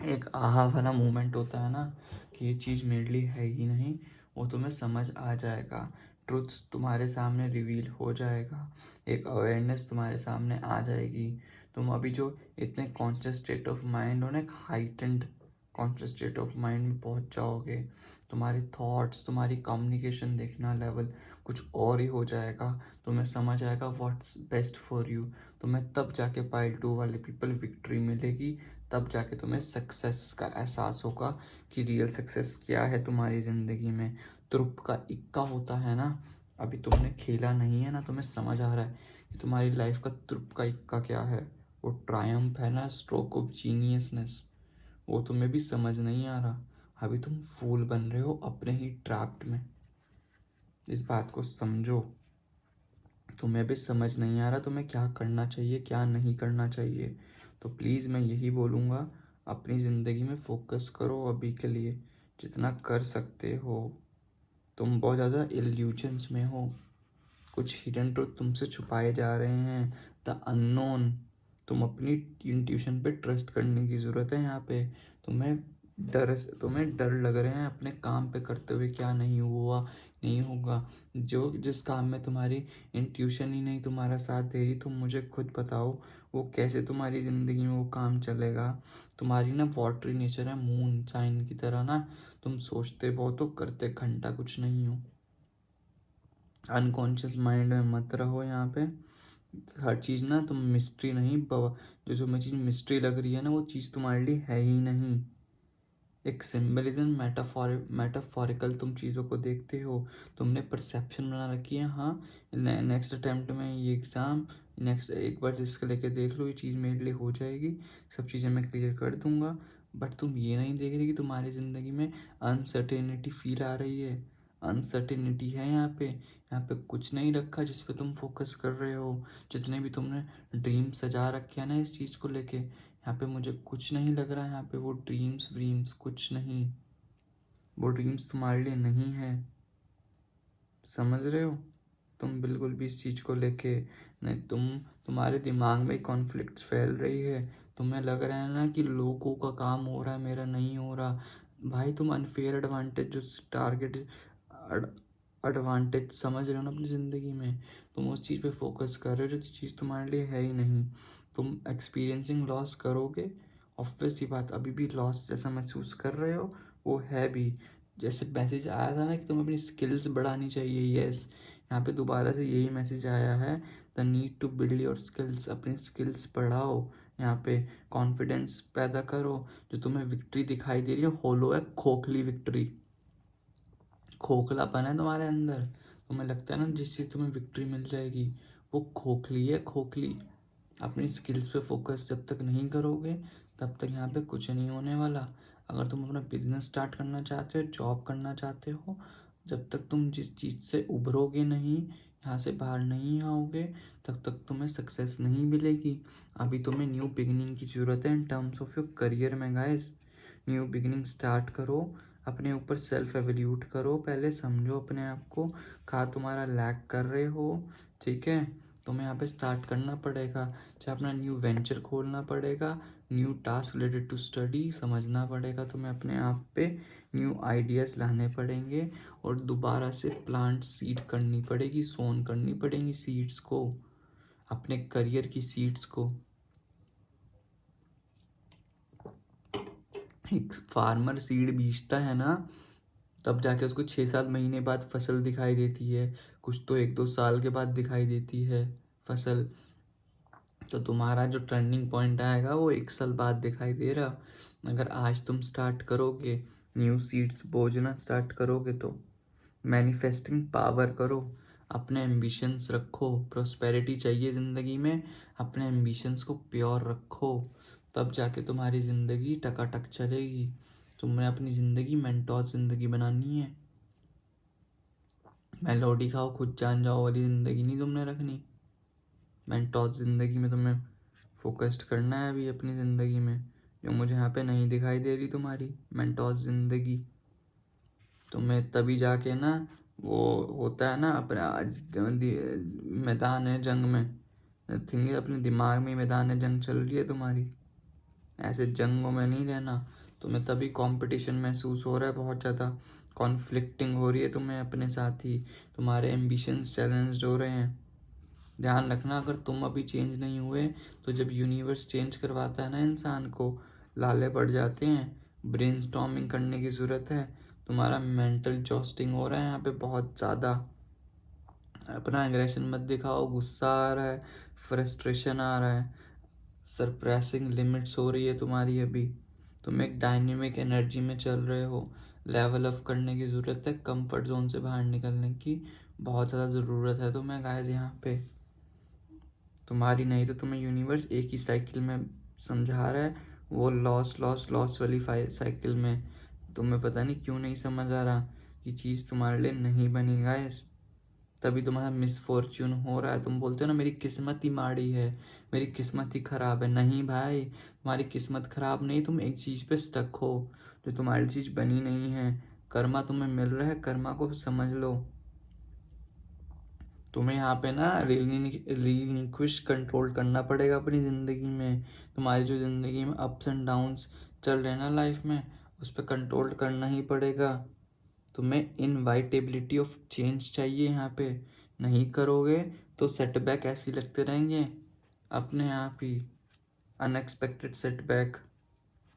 एक आहा वाला मोमेंट होता है ना कि ये चीज़ मेरे लिए है ही नहीं, वो तुम्हें समझ आ जाएगा। ट्रुथ तुम्हारे सामने रिवील हो जाएगा, एक अवेयरनेस तुम्हारे सामने आ जाएगी। तुम अभी जो इतने कॉन्शियस स्टेट ऑफ माइंड हो ना, एक heightened conscious state of mind में पहुंच जाओगे। तुम्हारे थॉट्स, तुम्हारी कम्युनिकेशन देखना लेवल कुछ और ही हो जाएगा। तुम्हें समझ आएगा व्हाट्स बेस्ट फॉर यू। तुम्हें तब जाके पाइल 2 वाले पीपल विक्ट्री मिलेगी, तब जाके तुम्हें सक्सेस का एहसास होगा कि रियल सक्सेस क्या है तुम्हारी ज़िंदगी में। तुरुप का इक्का होता है ना, अभी तुमने खेला नहीं है ना, तुम्हें समझ आ रहा है कि तुम्हारी लाइफ का तुरुप का इक्का क्या है। वो ट्रायम्फ है ना, स्ट्रोक ऑफ जीनियसनेस, वो तुम्हें भी समझ नहीं आ रहा। अभी तुम फूल बन रहे हो अपने ही ट्रैप्ड में। इस बात को समझो। तुम्हें भी समझ नहीं आ रहा तुम्हें क्या करना चाहिए, क्या नहीं करना चाहिए। तो प्लीज़ मैं यही बोलूँगा, अपनी ज़िंदगी में फोकस करो अभी के लिए, जितना कर सकते हो। तुम बहुत ज़्यादा इल्यूजन्स में हो, कुछ हिडन ट्रुथ तुमसे छुपाए जा रहे हैं, द अननोन। तुम अपनी इंट्यूशन पे ट्रस्ट करने की ज़रूरत है यहाँ पे। तुम्हें तुम्हें डर लग रहे हैं अपने काम पे करते हुए, क्या नहीं हुआ, नहीं होगा। जो जिस काम में तुम्हारी इंट्यूशन ही नहीं तुम्हारा साथ दे रही, तुम मुझे खुद बताओ वो कैसे तुम्हारी ज़िंदगी में वो काम चलेगा। तुम्हारी ना वाटरी नेचर है, मून साइन की तरह ना, तुम सोचते बहुत हो, करते घंटा कुछ नहीं हो। अनकॉन्शियस माइंड में मत रहो यहाँ पे। हर चीज़ ना तुम मिस्ट्री नहीं, जो तुम्हें चीज़ मिस्ट्री लग रही है ना, वो चीज़ तुम्हारे लिए है ही नहीं। एक सिम्बलिज्म, मेटाफोरिकल तुम चीज़ों को देखते हो। तुमने परसेप्शन बना रखी है, हाँ नेक्स्ट अटेम्प्ट में ये एग्ज़ाम, नेक्स्ट एक बार रिस्क लेके देख लो, ये चीज़ मेरे लिए हो जाएगी, सब चीज़ें मैं क्लियर कर दूंगा। बट तुम ये नहीं देख रहे कि तुम्हारी ज़िंदगी में अनसर्टेनिटी फील आ रही है। अनसर्टेनिटी है यहाँ पे कुछ नहीं रखा जिस पे तुम फोकस कर रहे हो। जितने भी तुमने ड्रीम सजा रखे हैं ना इस चीज़ को लेके, यहाँ पे मुझे कुछ नहीं लग रहा है। यहाँ पे वो ड्रीम्स व्रीम्स कुछ नहीं, वो ड्रीम्स तुम्हारे लिए नहीं है। समझ रहे हो? तुम बिल्कुल भी इस चीज़ को लेके नहीं, तुम्हारे दिमाग में कॉन्फ्लिक्ट्स फैल रही है। तुम्हें लग रहा है ना कि लोगों का काम हो रहा है, मेरा नहीं हो रहा। भाई तुम अनफेयर एडवांटेज जो टारगेट एडवांटेज समझ रहे हो ना अपनी ज़िंदगी में, तुम उस चीज़ पे फोकस कर रहे हो जो चीज़ तुम्हारे लिए है ही नहीं। तुम एक्सपीरियंसिंग लॉस करोगे, ऑब्वियस सी बात, अभी भी लॉस जैसा महसूस कर रहे हो, वो है भी। जैसे मैसेज आया था ना कि तुम्हें अपनी स्किल्स बढ़ानी चाहिए, यस, यहाँ पे दोबारा से यही मैसेज आया है, the need to build your skills. अपनी स्किल्स बढ़ाओ, यहाँ पे कॉन्फिडेंस पैदा करो। जो तुम्हें विक्ट्री दिखाई दे रही है होलो है, खोखली विक्ट्री, खोखलापन है तुम्हारे अंदर। तुम्हें लगता है ना जिससे तुम्हें विक्ट्री मिल जाएगी, वो खोखली है, खोखली। अपनी स्किल्स पे फोकस जब तक नहीं करोगे, तब तक यहाँ पे कुछ नहीं होने वाला। अगर तुम अपना बिजनेस स्टार्ट करना चाहते हो, जॉब करना चाहते हो, जब तक तुम जिस चीज़ से उभरोगे नहीं, यहाँ से बाहर नहीं आओगे, तब तक तुम्हें सक्सेस नहीं मिलेगी। अभी तुम्हें न्यू बिगिनिंग की ज़रूरत है इन टर्म्स ऑफ योर करियर में गाइस। न्यू बिगिनिंग स्टार्ट करो, अपने ऊपर सेल्फ एवेल्यूट करो, पहले समझो अपने आप को, कहाँ तुम्हारा लैक कर रहे हो, ठीक है। तुम्हें यहाँ पे स्टार्ट करना पड़ेगा, चाहे अपना न्यू वेंचर खोलना पड़ेगा, new task related to study समझना पड़ेगा तुम्हें अपने आप पे, न्यू आइडियाज़ लाने पड़ेंगे, और दोबारा से प्लांट सीड करनी पड़ेगी, सोन करनी पड़ेंगी सीड्स को, अपने करियर की सीड्स को। एक फार्मर सीड बीजता है ना, तब जाके उसको 6-7 महीने बाद फसल दिखाई देती है, कुछ तो 1-2 साल के बाद दिखाई देती है फसल। तो तुम्हारा जो टर्निंग पॉइंट आएगा वो 1 साल बाद दिखाई दे रहा। अगर आज तुम स्टार्ट करोगे, न्यू सीड्स बोजना स्टार्ट करोगे, तो मैनिफेस्टिंग पावर करो, अपने एम्बिशंस रखो। प्रोस्पेरिटी चाहिए ज़िंदगी में, अपने एम्बिशंस को प्योर रखो, तब जाके तुम्हारी ज़िंदगी टकाटक चलेगी। तुम्हें अपनी ज़िंदगी मेंटोर ज़िंदगी बनानी है, मेलोडी खाओ खुद जान जाओ वाली ज़िंदगी नहीं तुमने रखनी। मेंटोर ज़िंदगी में तुम्हें फोकस्ड करना है अभी अपनी ज़िंदगी में, जो मुझे यहाँ पे नहीं दिखाई दे रही तुम्हारी मेंटोर ज़िंदगी। तुम्हें तभी जाके ना वो होता है ना अपना मैदान है जंग में, थिंक अपने दिमाग में मैदान है जंग चल रही है तुम्हारी, ऐसे जंगों में नहीं रहना। तुम्हें तभी कंपटीशन महसूस हो रहा है, बहुत ज़्यादा कॉन्फ्लिक्टिंग हो रही है तुम्हें अपने साथ ही, तुम्हारे एम्बिशंस चैलेंज हो रहे हैं। ध्यान रखना, अगर तुम अभी चेंज नहीं हुए तो जब यूनिवर्स चेंज करवाता है ना इंसान को, लाले पड़ जाते हैं। ब्रेनस्टॉर्मिंग करने की ज़रूरत है। तुम्हारा मेंटल जॉस्टिंग हो रहा है यहाँ पे बहुत ज़्यादा। अपना एग्रेशन मत दिखाओ, गुस्सा आ रहा है, फ्रस्ट्रेशन आ रहा है, सरप्रेसिंग लिमिट्स हो रही है तुम्हारी अभी। तुम एक डायनेमिक एनर्जी में चल रहे हो, लेवल अप करने की ज़रूरत है, कंफर्ट जोन से बाहर निकलने की बहुत ज़्यादा ज़रूरत है तुम्हें गाइस यहाँ पे। तुम्हारी नहीं तो तुम्हें यूनिवर्स एक ही साइकिल में समझा रहा है, वो लॉस लॉस लॉस वाली साइकिल में। तुम्हें पता नहीं क्यों नहीं समझ आ रहा, ये चीज़ तुम्हारे लिए नहीं बनी गाइस, तभी तुम्हारा मिसफॉर्च्यून हो रहा है। तुम बोलते हो ना मेरी किस्मत ही माड़ी है, मेरी किस्मत ही ख़राब है। नहीं भाई, तुम्हारी किस्मत ख़राब नहीं, तुम एक चीज़ पे स्टक हो जो तुम्हारी चीज़ बनी नहीं है। कर्मा तुम्हें मिल रहा है, कर्मा को समझ लो। तुम्हें यहाँ पे ना रिलिंक्विश कंट्रोल करना पड़ेगा अपनी ज़िंदगी में। तुम्हारी जो ज़िंदगी में अप्स एंड डाउन्स चल रहे हैं ना लाइफ में, उस पर कंट्रोल करना ही पड़ेगा। तुम्हें इनवाइटेबिलिटी ऑफ चेंज चाहिए यहाँ पे। नहीं करोगे तो सेटबैक ऐसे ही लगते रहेंगे अपने आप ही, अनएक्सपेक्टेड सेटबैक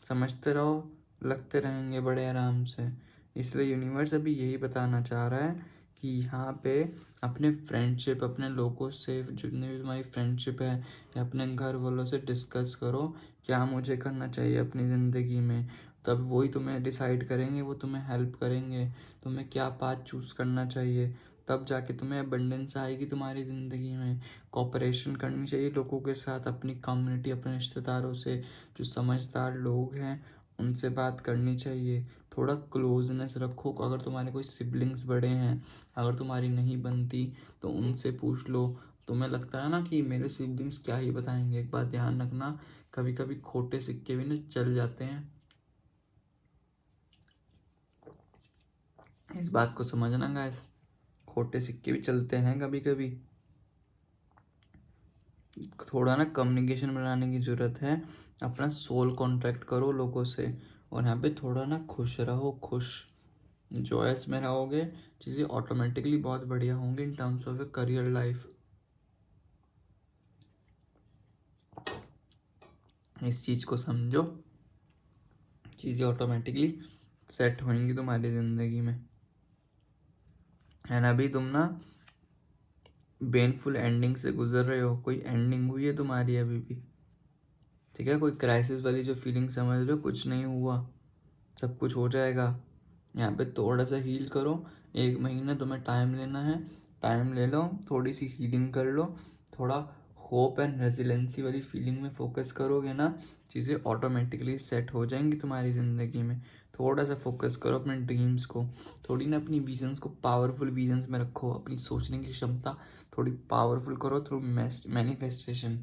समझते रहो, लगते रहेंगे बड़े आराम से। इसलिए यूनिवर्स अभी यही बताना चाह रहा है कि यहाँ पे अपने फ्रेंडशिप, अपने लोगों से, जितने भी तुम्हारी फ्रेंडशिप है या अपने घर वालों से डिस्कस करो क्या मुझे करना चाहिए अपनी ज़िंदगी में। तब वही तुम्हें डिसाइड करेंगे, वो तुम्हें हेल्प करेंगे तुम्हें क्या पाथ चूज़ करना चाहिए। तब जाके तुम्हें अबंडेंस आएगी तुम्हारी ज़िंदगी में। कॉपरेशन करनी चाहिए लोगों के साथ, अपनी कम्युनिटी, अपने रिश्तेदारों से, जो समझदार लोग हैं उनसे बात करनी चाहिए। थोड़ा क्लोजनेस रखो, अगर तुम्हारे कोई सिबलिंग्स बड़े हैं, अगर तुम्हारी नहीं बनती तो उनसे पूछ लो। तुम्हें लगता है ना कि मेरे सिबलिंग्स क्या ही बताएंगे, एक बात ध्यान रखना, कभी कभी खोटे सिक्के भी ना चल जाते हैं, इस बात को समझना गाइस, खोटे सिक्के भी चलते हैं कभी कभी। थोड़ा ना कम्युनिकेशन बनाने की ज़रूरत है, अपना सोल कॉन्ट्रैक्ट करो लोगों से, और यहाँ पे थोड़ा ना खुश रहो, खुश जॉयस में रहोगे, चीज़ें ऑटोमेटिकली बहुत बढ़िया होंगी इन terms of a career life. इस चीज़ को समझो, चीज़ें ऑटोमेटिकली सेट होंगी तुम्हारी ज़िंदगी में। एंड अभी तुम ना पेनफुल एंडिंग से गुजर रहे हो, कोई एंडिंग हुई है तुम्हारी अभी भी, ठीक है? कोई क्राइसिस वाली जो फीलिंग समझ रहे हो, कुछ नहीं हुआ, सब कुछ हो जाएगा। यहाँ पे थोड़ा सा हील करो, 1 महीना तुम्हें टाइम लेना है, टाइम ले लो, थोड़ी सी हीलिंग कर लो, थोड़ा होप एंड रेजिलेंसी वाली फीलिंग में फोकस करोगे ना, चीज़ें ऑटोमेटिकली सेट हो जाएंगी तुम्हारी ज़िंदगी में। थोड़ा सा फोकस करो अपने ड्रीम्स को, थोड़ी ना अपनी विजन्स को पावरफुल विजन्स में रखो, अपनी सोचने की क्षमता थोड़ी पावरफुल करो थ्रू मैनिफेस्टेशन।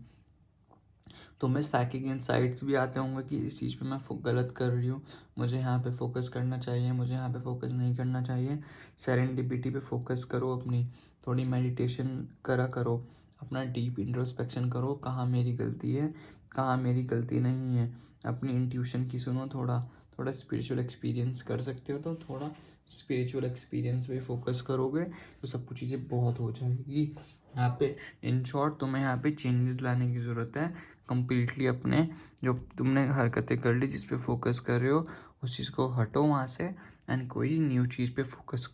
तुम्हें साइकिक इंसाइट्स भी आते होंगे कि इस चीज़ पे मैं गलत कर रही हूँ, मुझे यहाँ पे फोकस करना चाहिए, मुझे यहाँ पे फोकस नहीं करना चाहिए। सेरेंडिपिटी पे फोकस करो अपनी, थोड़ी मेडिटेशन करा करो, अपना डीप इंट्रोस्पेक्शन करो, कहाँ मेरी गलती है, कहाँ मेरी गलती नहीं है। अपनी इंट्यूशन की सुनो, थोड़ा थोड़ा स्पिरिचुअल एक्सपीरियंस कर सकते हो तो थोड़ा स्पिरिचुअल एक्सपीरियंस पे फोकस करोगे तो सब कुछ चीज़ें बहुत हो जाएगी यहाँ पे। इन शॉर्ट तुम्हें यहाँ पे चेंजेस लाने की ज़रूरत है कम्प्लीटली। अपने जो तुमने हरकतें कर ली, जिस पे फोकस कर रहे हो, उस चीज़ को हटो वहाँ से एंड कोई न्यू चीज़ पे फोकस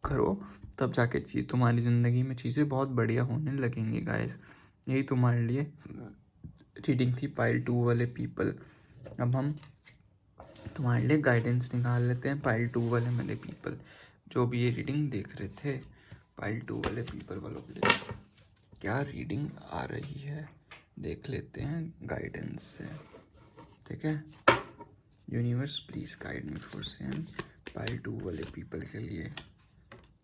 करो, तब जाके चीज़ तुम्हारी ज़िंदगी में चीज़ें बहुत बढ़िया होने लगेंगी गाइस। यही तुम्हारे लिए रीडिंग थी पाइल 2 वाले पीपल। अब हम तुम्हारे लिए गाइडेंस निकाल लेते हैं पाइल 2 वाले मेरे पीपल, जो भी ये रीडिंग देख रहे थे। पाइल 2 वाले पीपल वालों के लिए क्या रीडिंग आ रही है देख लेते हैं गाइडेंस से, ठीक है? Universe please guide me for same pile 2 वाले पीपल के लिए।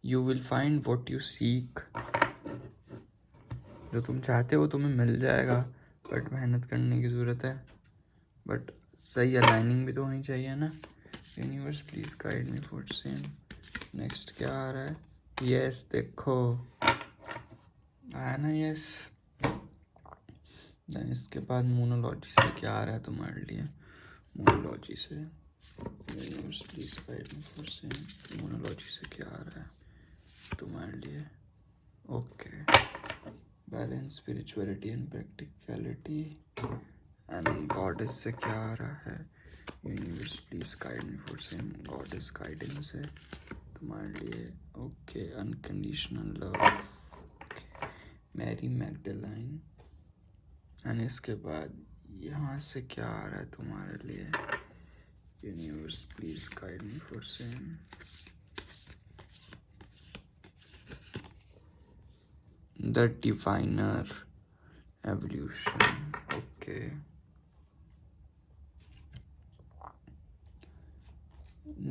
You will find what you seek, जो तुम चाहते हो तुम्हें मिल जाएगा, बट मेहनत करने की ज़रूरत है, बट सही अलाइनिंग भी तो होनी चाहिए ना। Universe please guide me for same. Next क्या आ रहा है? यस देखो आया ना, यस। देन इसके बाद मोनोलॉजी से क्या आ रहा है तुम्हारे लिए? मोनोलॉजी से universe please guide me for same. Monology से क्या आ रहा है तुम्हारे लिए? Okay, balance spirituality and practicality and goddess से क्या आ रहा है? Universe please guide me for same. Goddess guidance है तुम्हारे लिए। Okay, unconditional love. Okay, Mary Magdalene. And इसके बाद यहाँ से क्या आ रहा है तुम्हारे लिए? Universe please guide me for same. The diviner evolution. Okay,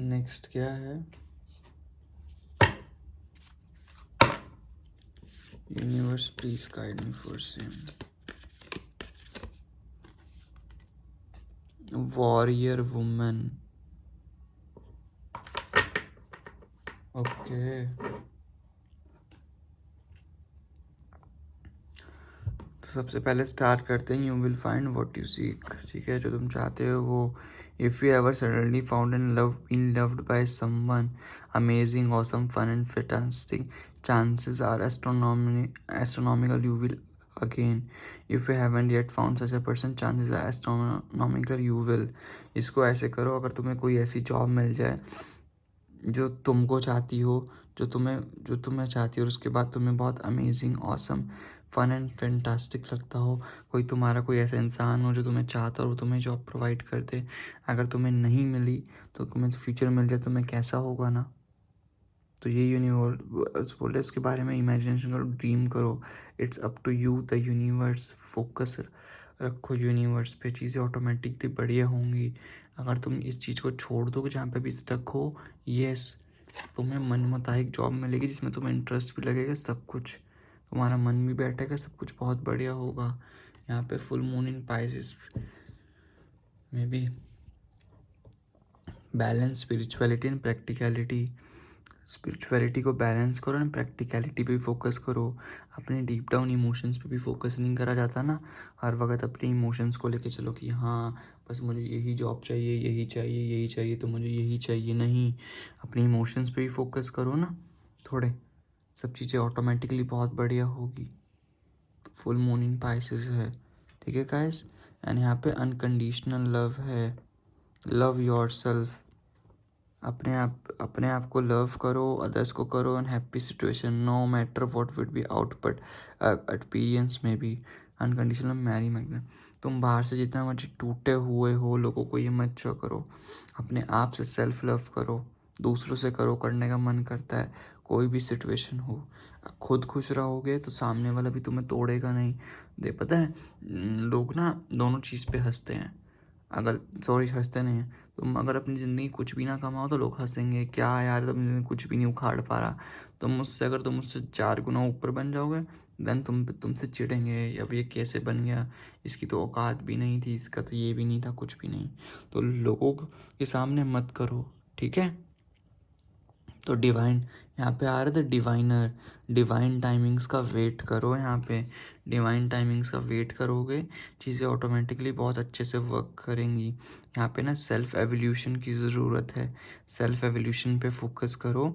next क्या है? Universe please guide me for same. Warrior woman. Okay, तो सबसे पहले स्टार्ट करते हैं। You will find what you seek. ठीक है, जो तुम चाहते हो वो। If you ever suddenly found in love, been loved by someone amazing, awesome, fun and fantastic, chances are astronomical you will again. If you haven't yet found such a person, chances are astronomical you will. इसको ऐसे करो, अगर तुम्हें कोई ऐसी job मिल जाए जो तुमको चाहती हो, जो तुम्हें चाहती हो, और उसके बाद तुम्हें बहुत amazing, awesome, fun and fantastic लगता हो, कोई ऐसा इंसान हो जो तुम्हें चाहता हो और वो तुम्हें जॉब प्रोवाइड कर दे। अगर तुम्हें नहीं मिली तो तुम्हें फ्यूचर मिल जाए, तुम्हें कैसा होगा ना? तो ये यूनिवर्स बोल रहे इसके बारे में इमेजिनेशन करो, ड्रीम करो। It's up to you the universe. Focus रखो यूनिवर्स पे, चीज़ें ऑटोमेटिकली बढ़िया होंगी। अगर तुम इस चीज़ को छोड़ दो जहाँ पे भी स्टक हो, यस, तुम्हें मन मुताबिक जॉब मिलेगी जिसमें तुम्हें इंटरेस्ट भी लगेगा, सब कुछ तुम्हारा मन भी बैठेगा, सब कुछ बहुत बढ़िया होगा। यहाँ पे फुल मून इन पाइसेस में भी balance spirituality and practicality. Spirituality को बैलेंस करो एंड प्रैक्टिकलिटी पे भी फोकस करो। अपने डीप डाउन इमोशंस पे भी फोकस नहीं करा जाता ना, हर वक्त अपने इमोशंस को लेके चलो कि हाँ बस मुझे यही जॉब चाहिए, यही चाहिए, यही चाहिए, तो मुझे यही चाहिए। नहीं, अपने इमोशंस पे भी फोकस करो ना थोड़े, सब चीज़ें ऑटोमेटिकली बहुत बढ़िया होगी। फुल मून इन पाइसेस है, ठीक है गाइस। एंड यहाँ पे अनकंडीशनल लव है। Love yourself. अपने आप को लव करो, अदर्स को करो, and happy situation no matter what would be output experience में भी। Unconditional marry magnet. तुम बाहर से जितना मर्जी टूटे हुए हो, लोगों को ये मत शो करो। अपने आप से सेल्फ लव करो, दूसरों से करो, करने का मन करता है। कोई भी सिचुएशन हो, खुद खुश रहोगे तो सामने वाला भी तुम्हें तोड़ेगा नहीं। दे पता है, लोग ना दोनों चीज़ पे हंसते हैं। अगर सॉरी, हंसते नहीं हैं, तुम अगर अपनी ज़िंदगी कुछ भी ना कमाओ तो लोग हंसेंगे, क्या यार तुम ज़िंदगी कुछ भी नहीं उखाड़ पा रहा। अगर तुम मुझसे 4 गुना ऊपर बन जाओगे, देन तुमसे चिढ़ेंगे, अब ये कैसे बन गया, इसकी तो औकात भी नहीं थी, इसका तो ये भी नहीं था, कुछ भी नहीं। तो लोगों के सामने मत करो, ठीक है। तो डिवाइन यहाँ पे आ रहा था, डिवाइनर। डिवाइन टाइमिंग्स का वेट करो। यहाँ पे डिवाइन टाइमिंग्स का वेट करोगे, चीज़ें ऑटोमेटिकली बहुत अच्छे से वर्क करेंगी। यहाँ पे ना सेल्फ एवोल्यूशन की ज़रूरत है। सेल्फ एवोल्यूशन पे फोकस करो,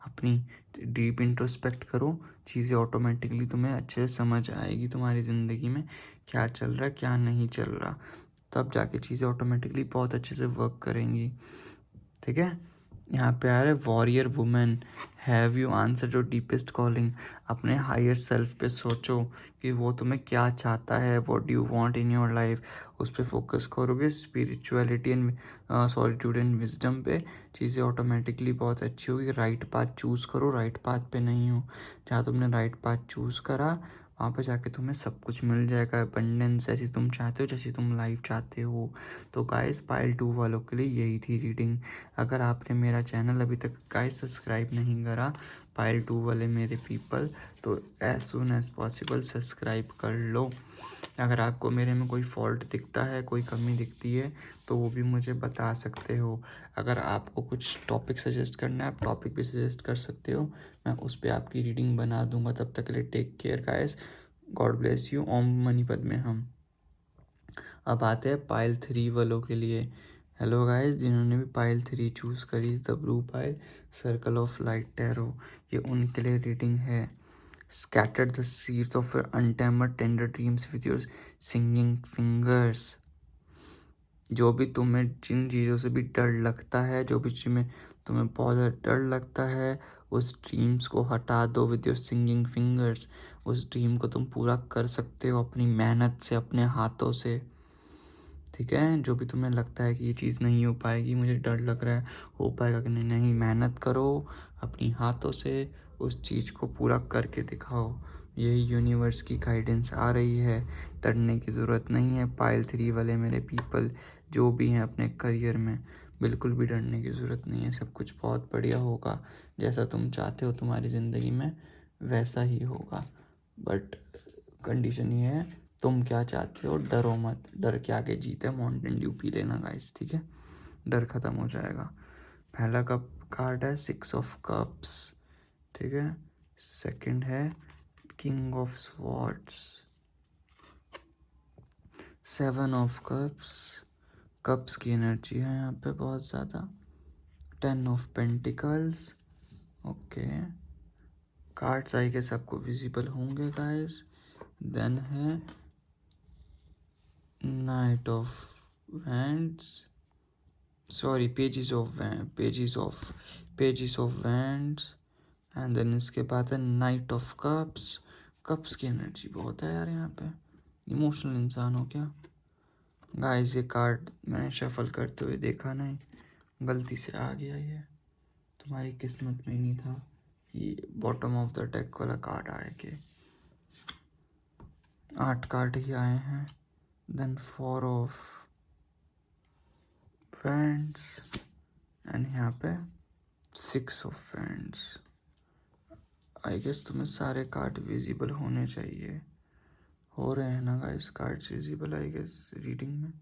अपनी डीप इंट्रोस्पेक्ट करो, चीज़ें ऑटोमेटिकली तुम्हें अच्छे से समझ आएगी तुम्हारी ज़िंदगी में क्या चल रहा है, क्या नहीं चल रहा। तब जाके चीज़ें ऑटोमेटिकली बहुत अच्छे से वर्क करेंगी, ठीक है। यहाँ पे आ रहा है warrior women. Have you answer your deepest calling. अपने हायर सेल्फ पे सोचो कि वो तुम्हें क्या चाहता है, what do you want in your life. उस पर फोकस करोगे, spirituality and solitude and wisdom पे, चीज़ें ऑटोमेटिकली बहुत अच्छी होगी। राइट पाथ चूज़ करो, राइट पाथ पे नहीं हो, जहाँ तुमने राइट पाथ चूज़ करा वहाँ पे जाके तुम्हें सब कुछ मिल जाएगा। अबंडेंस जैसी तुम चाहते हो, जैसी तुम लाइफ चाहते हो। तो गाइस पाइल 2 वालों के लिए यही थी रीडिंग। अगर आपने मेरा चैनल अभी तक गाइस सब्सक्राइब नहीं करा पायल 2 वाले मेरे पीपल, तो as soon as possible subscribe कर लो। अगर आपको मेरे में कोई फॉल्ट दिखता है, कोई कमी दिखती है, तो वो भी मुझे बता सकते हो। अगर आपको कुछ टॉपिक सजेस्ट करना है, आप टॉपिक भी सजेस्ट कर सकते हो, मैं उस पर आपकी रीडिंग बना दूंगा। तब तक के लिए take care guys, God bless you, ओम मनी पद्मे हम। अब आते हैं पाइल 3 वालों के लिए। हेलो गाइस, जिन्होंने भी पाइल 3 चूज़ करी, the blue pile, circle of light tarot, ये उनके लिए रीडिंग है। Scattered the seeds of your untamed tender dreams with your singing fingers। जो भी तुम्हें जिन चीज़ों से भी डर लगता है, जो भी चीज़ में तुम्हें बहुत ज़्यादा डर लगता है, उस ड्रीम्स को हटा दो विद योर सिंगिंग फिंगर्स। उस ड्रीम को तुम पूरा कर सकते हो अपनी मेहनत से, अपने हाथों से। ठीक है, जो भी तुम्हें लगता है कि ये चीज़ नहीं हो पाएगी, मुझे डर लग रहा है, हो पाएगा कि नहीं, नहीं, मेहनत करो अपनी हाथों से, उस चीज़ को पूरा करके दिखाओ। यही यूनिवर्स की गाइडेंस आ रही है। डरने की ज़रूरत नहीं है पाइल 3 वाले मेरे पीपल, जो भी हैं अपने करियर में, बिल्कुल भी डरने की ज़रूरत नहीं है। सब कुछ बहुत बढ़िया होगा, जैसा तुम चाहते हो तुम्हारी ज़िंदगी में वैसा ही होगा। बट कंडीशन ये है, तुम क्या चाहते हो, डरो मत। डर के आगे जीत है, माउंटेन ड्यू पी लेना गाइस, ठीक है, डर खत्म हो जाएगा। पहला कप कार्ड है 6 ऑफ कप्स, ठीक है। सेकंड है king of swords, 7 of cups, cups की एनर्जी है यहाँ पे बहुत ज़्यादा। 10 of pentacles, okay. Cards I guess आपको विजिबल होंगे गाइस। देन है knight of wands, sorry, pages of wands. And then इसके बाद है नाइट ऑफ कप्स। कप्स की एनर्जी बहुत है यार यहाँ पे, इमोशनल इंसान हो क्या गाइस। ये कार्ड मैंने शफल करते हुए देखा नहीं, गलती से आ गया ये, तुम्हारी किस्मत में नहीं था कि बॉटम ऑफ द डेक वाला कार्ड आए के। 8 कार्ड ही आए हैं। देन 4 ऑफ वैंड्स एंड यहाँ पे 6 ऑफ वैंड्स। आई गेस तुम्हें सारे कार्ड विजिबल होने चाहिए, हो रहे हैं ना guys cards visible, I guess reading में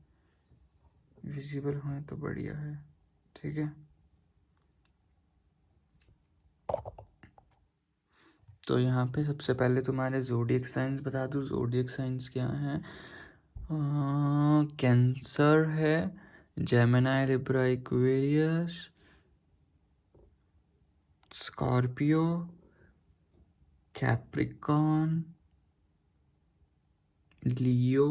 विजिबल हों तो बढ़िया है, ठीक है। तो यहाँ पे सबसे पहले तुम्हारे ज़ोडिएक साइंस बता दूँ। ज़ोडिएक साइंस क्या हैं? कैंसर है, Gemini, Libra, Aquarius, Scorpio, Capricorn, Leo,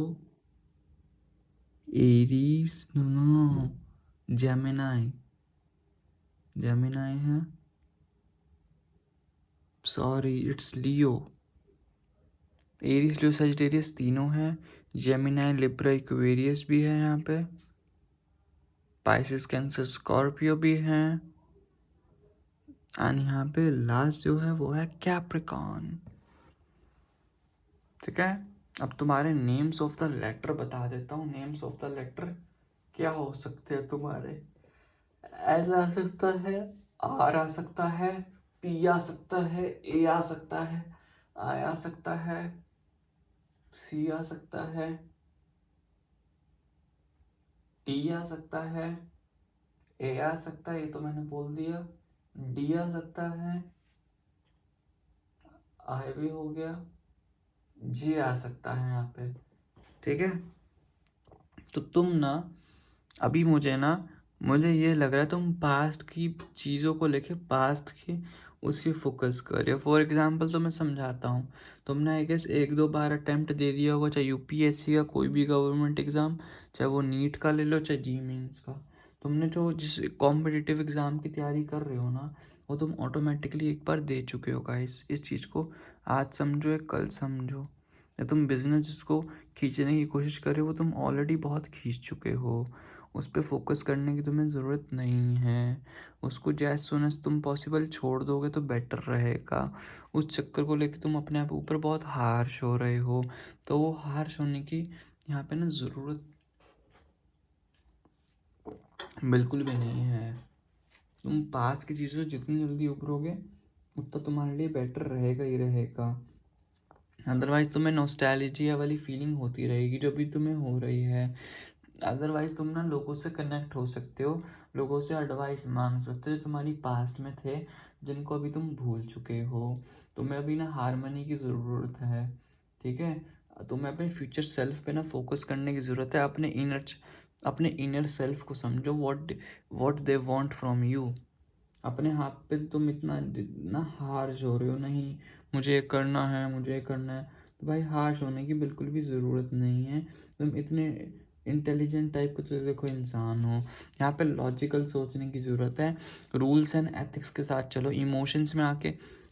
Aries, no, Gemini, Gemini है, sorry it's Leo. Aries, Leo, Sagittarius तीनों हैं। जेमिनी, लिब्रा, एक्वेरियस भी है यहाँ पे। पाइसिस, कैंसर, स्कॉर्पियो भी हैं। एंड यहाँ पे लास्ट जो है वो है कैप्रिकॉन, ठीक है। अब तुम्हारे नेम्स ऑफ द लेटर बता देता हूँ। नेम्स ऑफ द लेटर क्या हो सकते हैं तुम्हारे? एल आ सकता है, आर आ सकता है, पी आ सकता है, ए आ सकता है, आई आ सकता है, सी आ सकता है, टी आ सकता है, ए आ सकता है, ये तो मैंने बोल दिया, डी आ सकता है, आई भी हो गया, जी आ सकता है यहाँ पे, ठीक है। तो तुम ना अभी मुझे ये लग रहा है तुम पास्ट की चीज़ों को लेके पास्ट की उसी फोकस कर रहे हो। फॉर एग्जांपल तो मैं समझाता हूँ, तुमने आई गेस 1-2 बार अटेम्प्ट दे दिया होगा, चाहे यूपीएससी का कोई भी गवर्नमेंट एग्ज़ाम, चाहे वो नीट का ले लो, चाहे जी मेंस का। तुमने जो जिस कॉम्पिटिटिव एग्ज़ाम की तैयारी कर रहे हो ना, वो तुम ऑटोमेटिकली एक बार दे चुके हो गाइस। इस चीज़ को आज समझो या कल समझो। या तुम बिजनेस जिसको खींचने की कोशिश कर रहे हो, वो तुम ऑलरेडी बहुत खींच चुके हो। उस पर फोकस करने की तुम्हें ज़रूरत नहीं है। उसको जैस सुन एज तुम पॉसिबल छोड़ दोगे तो बेटर रहेगा। उस चक्कर को लेके तुम अपने आप ऊपर बहुत हार्श हो रहे हो, तो वो हार्श होने की यहाँ पे ना ज़रूरत बिल्कुल भी नहीं है। तुम पास की चीज़ों से जितनी जल्दी उभरोगे उतना तुम्हारे लिए बेटर रहेगा ही रहेगा। अदरवाइज़ तुम्हें नॉस्टैल्जिया वाली फीलिंग होती रहेगी जो भी तुम्हें हो रही है। अदरवाइज़ तुम ना लोगों से कनेक्ट हो सकते हो, लोगों से एडवाइस मांग सकते हो जो तुम्हारी पास्ट में थे, जिनको अभी तुम भूल चुके हो। तुम्हें अभी ना हारमनी की ज़रूरत है, ठीक है। तुम्हें अपने फ्यूचर सेल्फ पे ना फोकस करने की ज़रूरत है। अपने इनर सेल्फ को समझो, what they want from you. अपने हाथ पे तुम इतना ना हार्श हो रहे हो, नहीं मुझे ये करना है, मुझे ये करना है। तो भाई हार्श होने की बिल्कुल भी ज़रूरत नहीं है। तुम इतने इंटेलिजेंट टाइप के तो देखो इंसान हो। यहाँ पे लॉजिकल सोचने की ज़रूरत है, रूल्स एंड एथिक्स के साथ चलो, इमोशंस में आके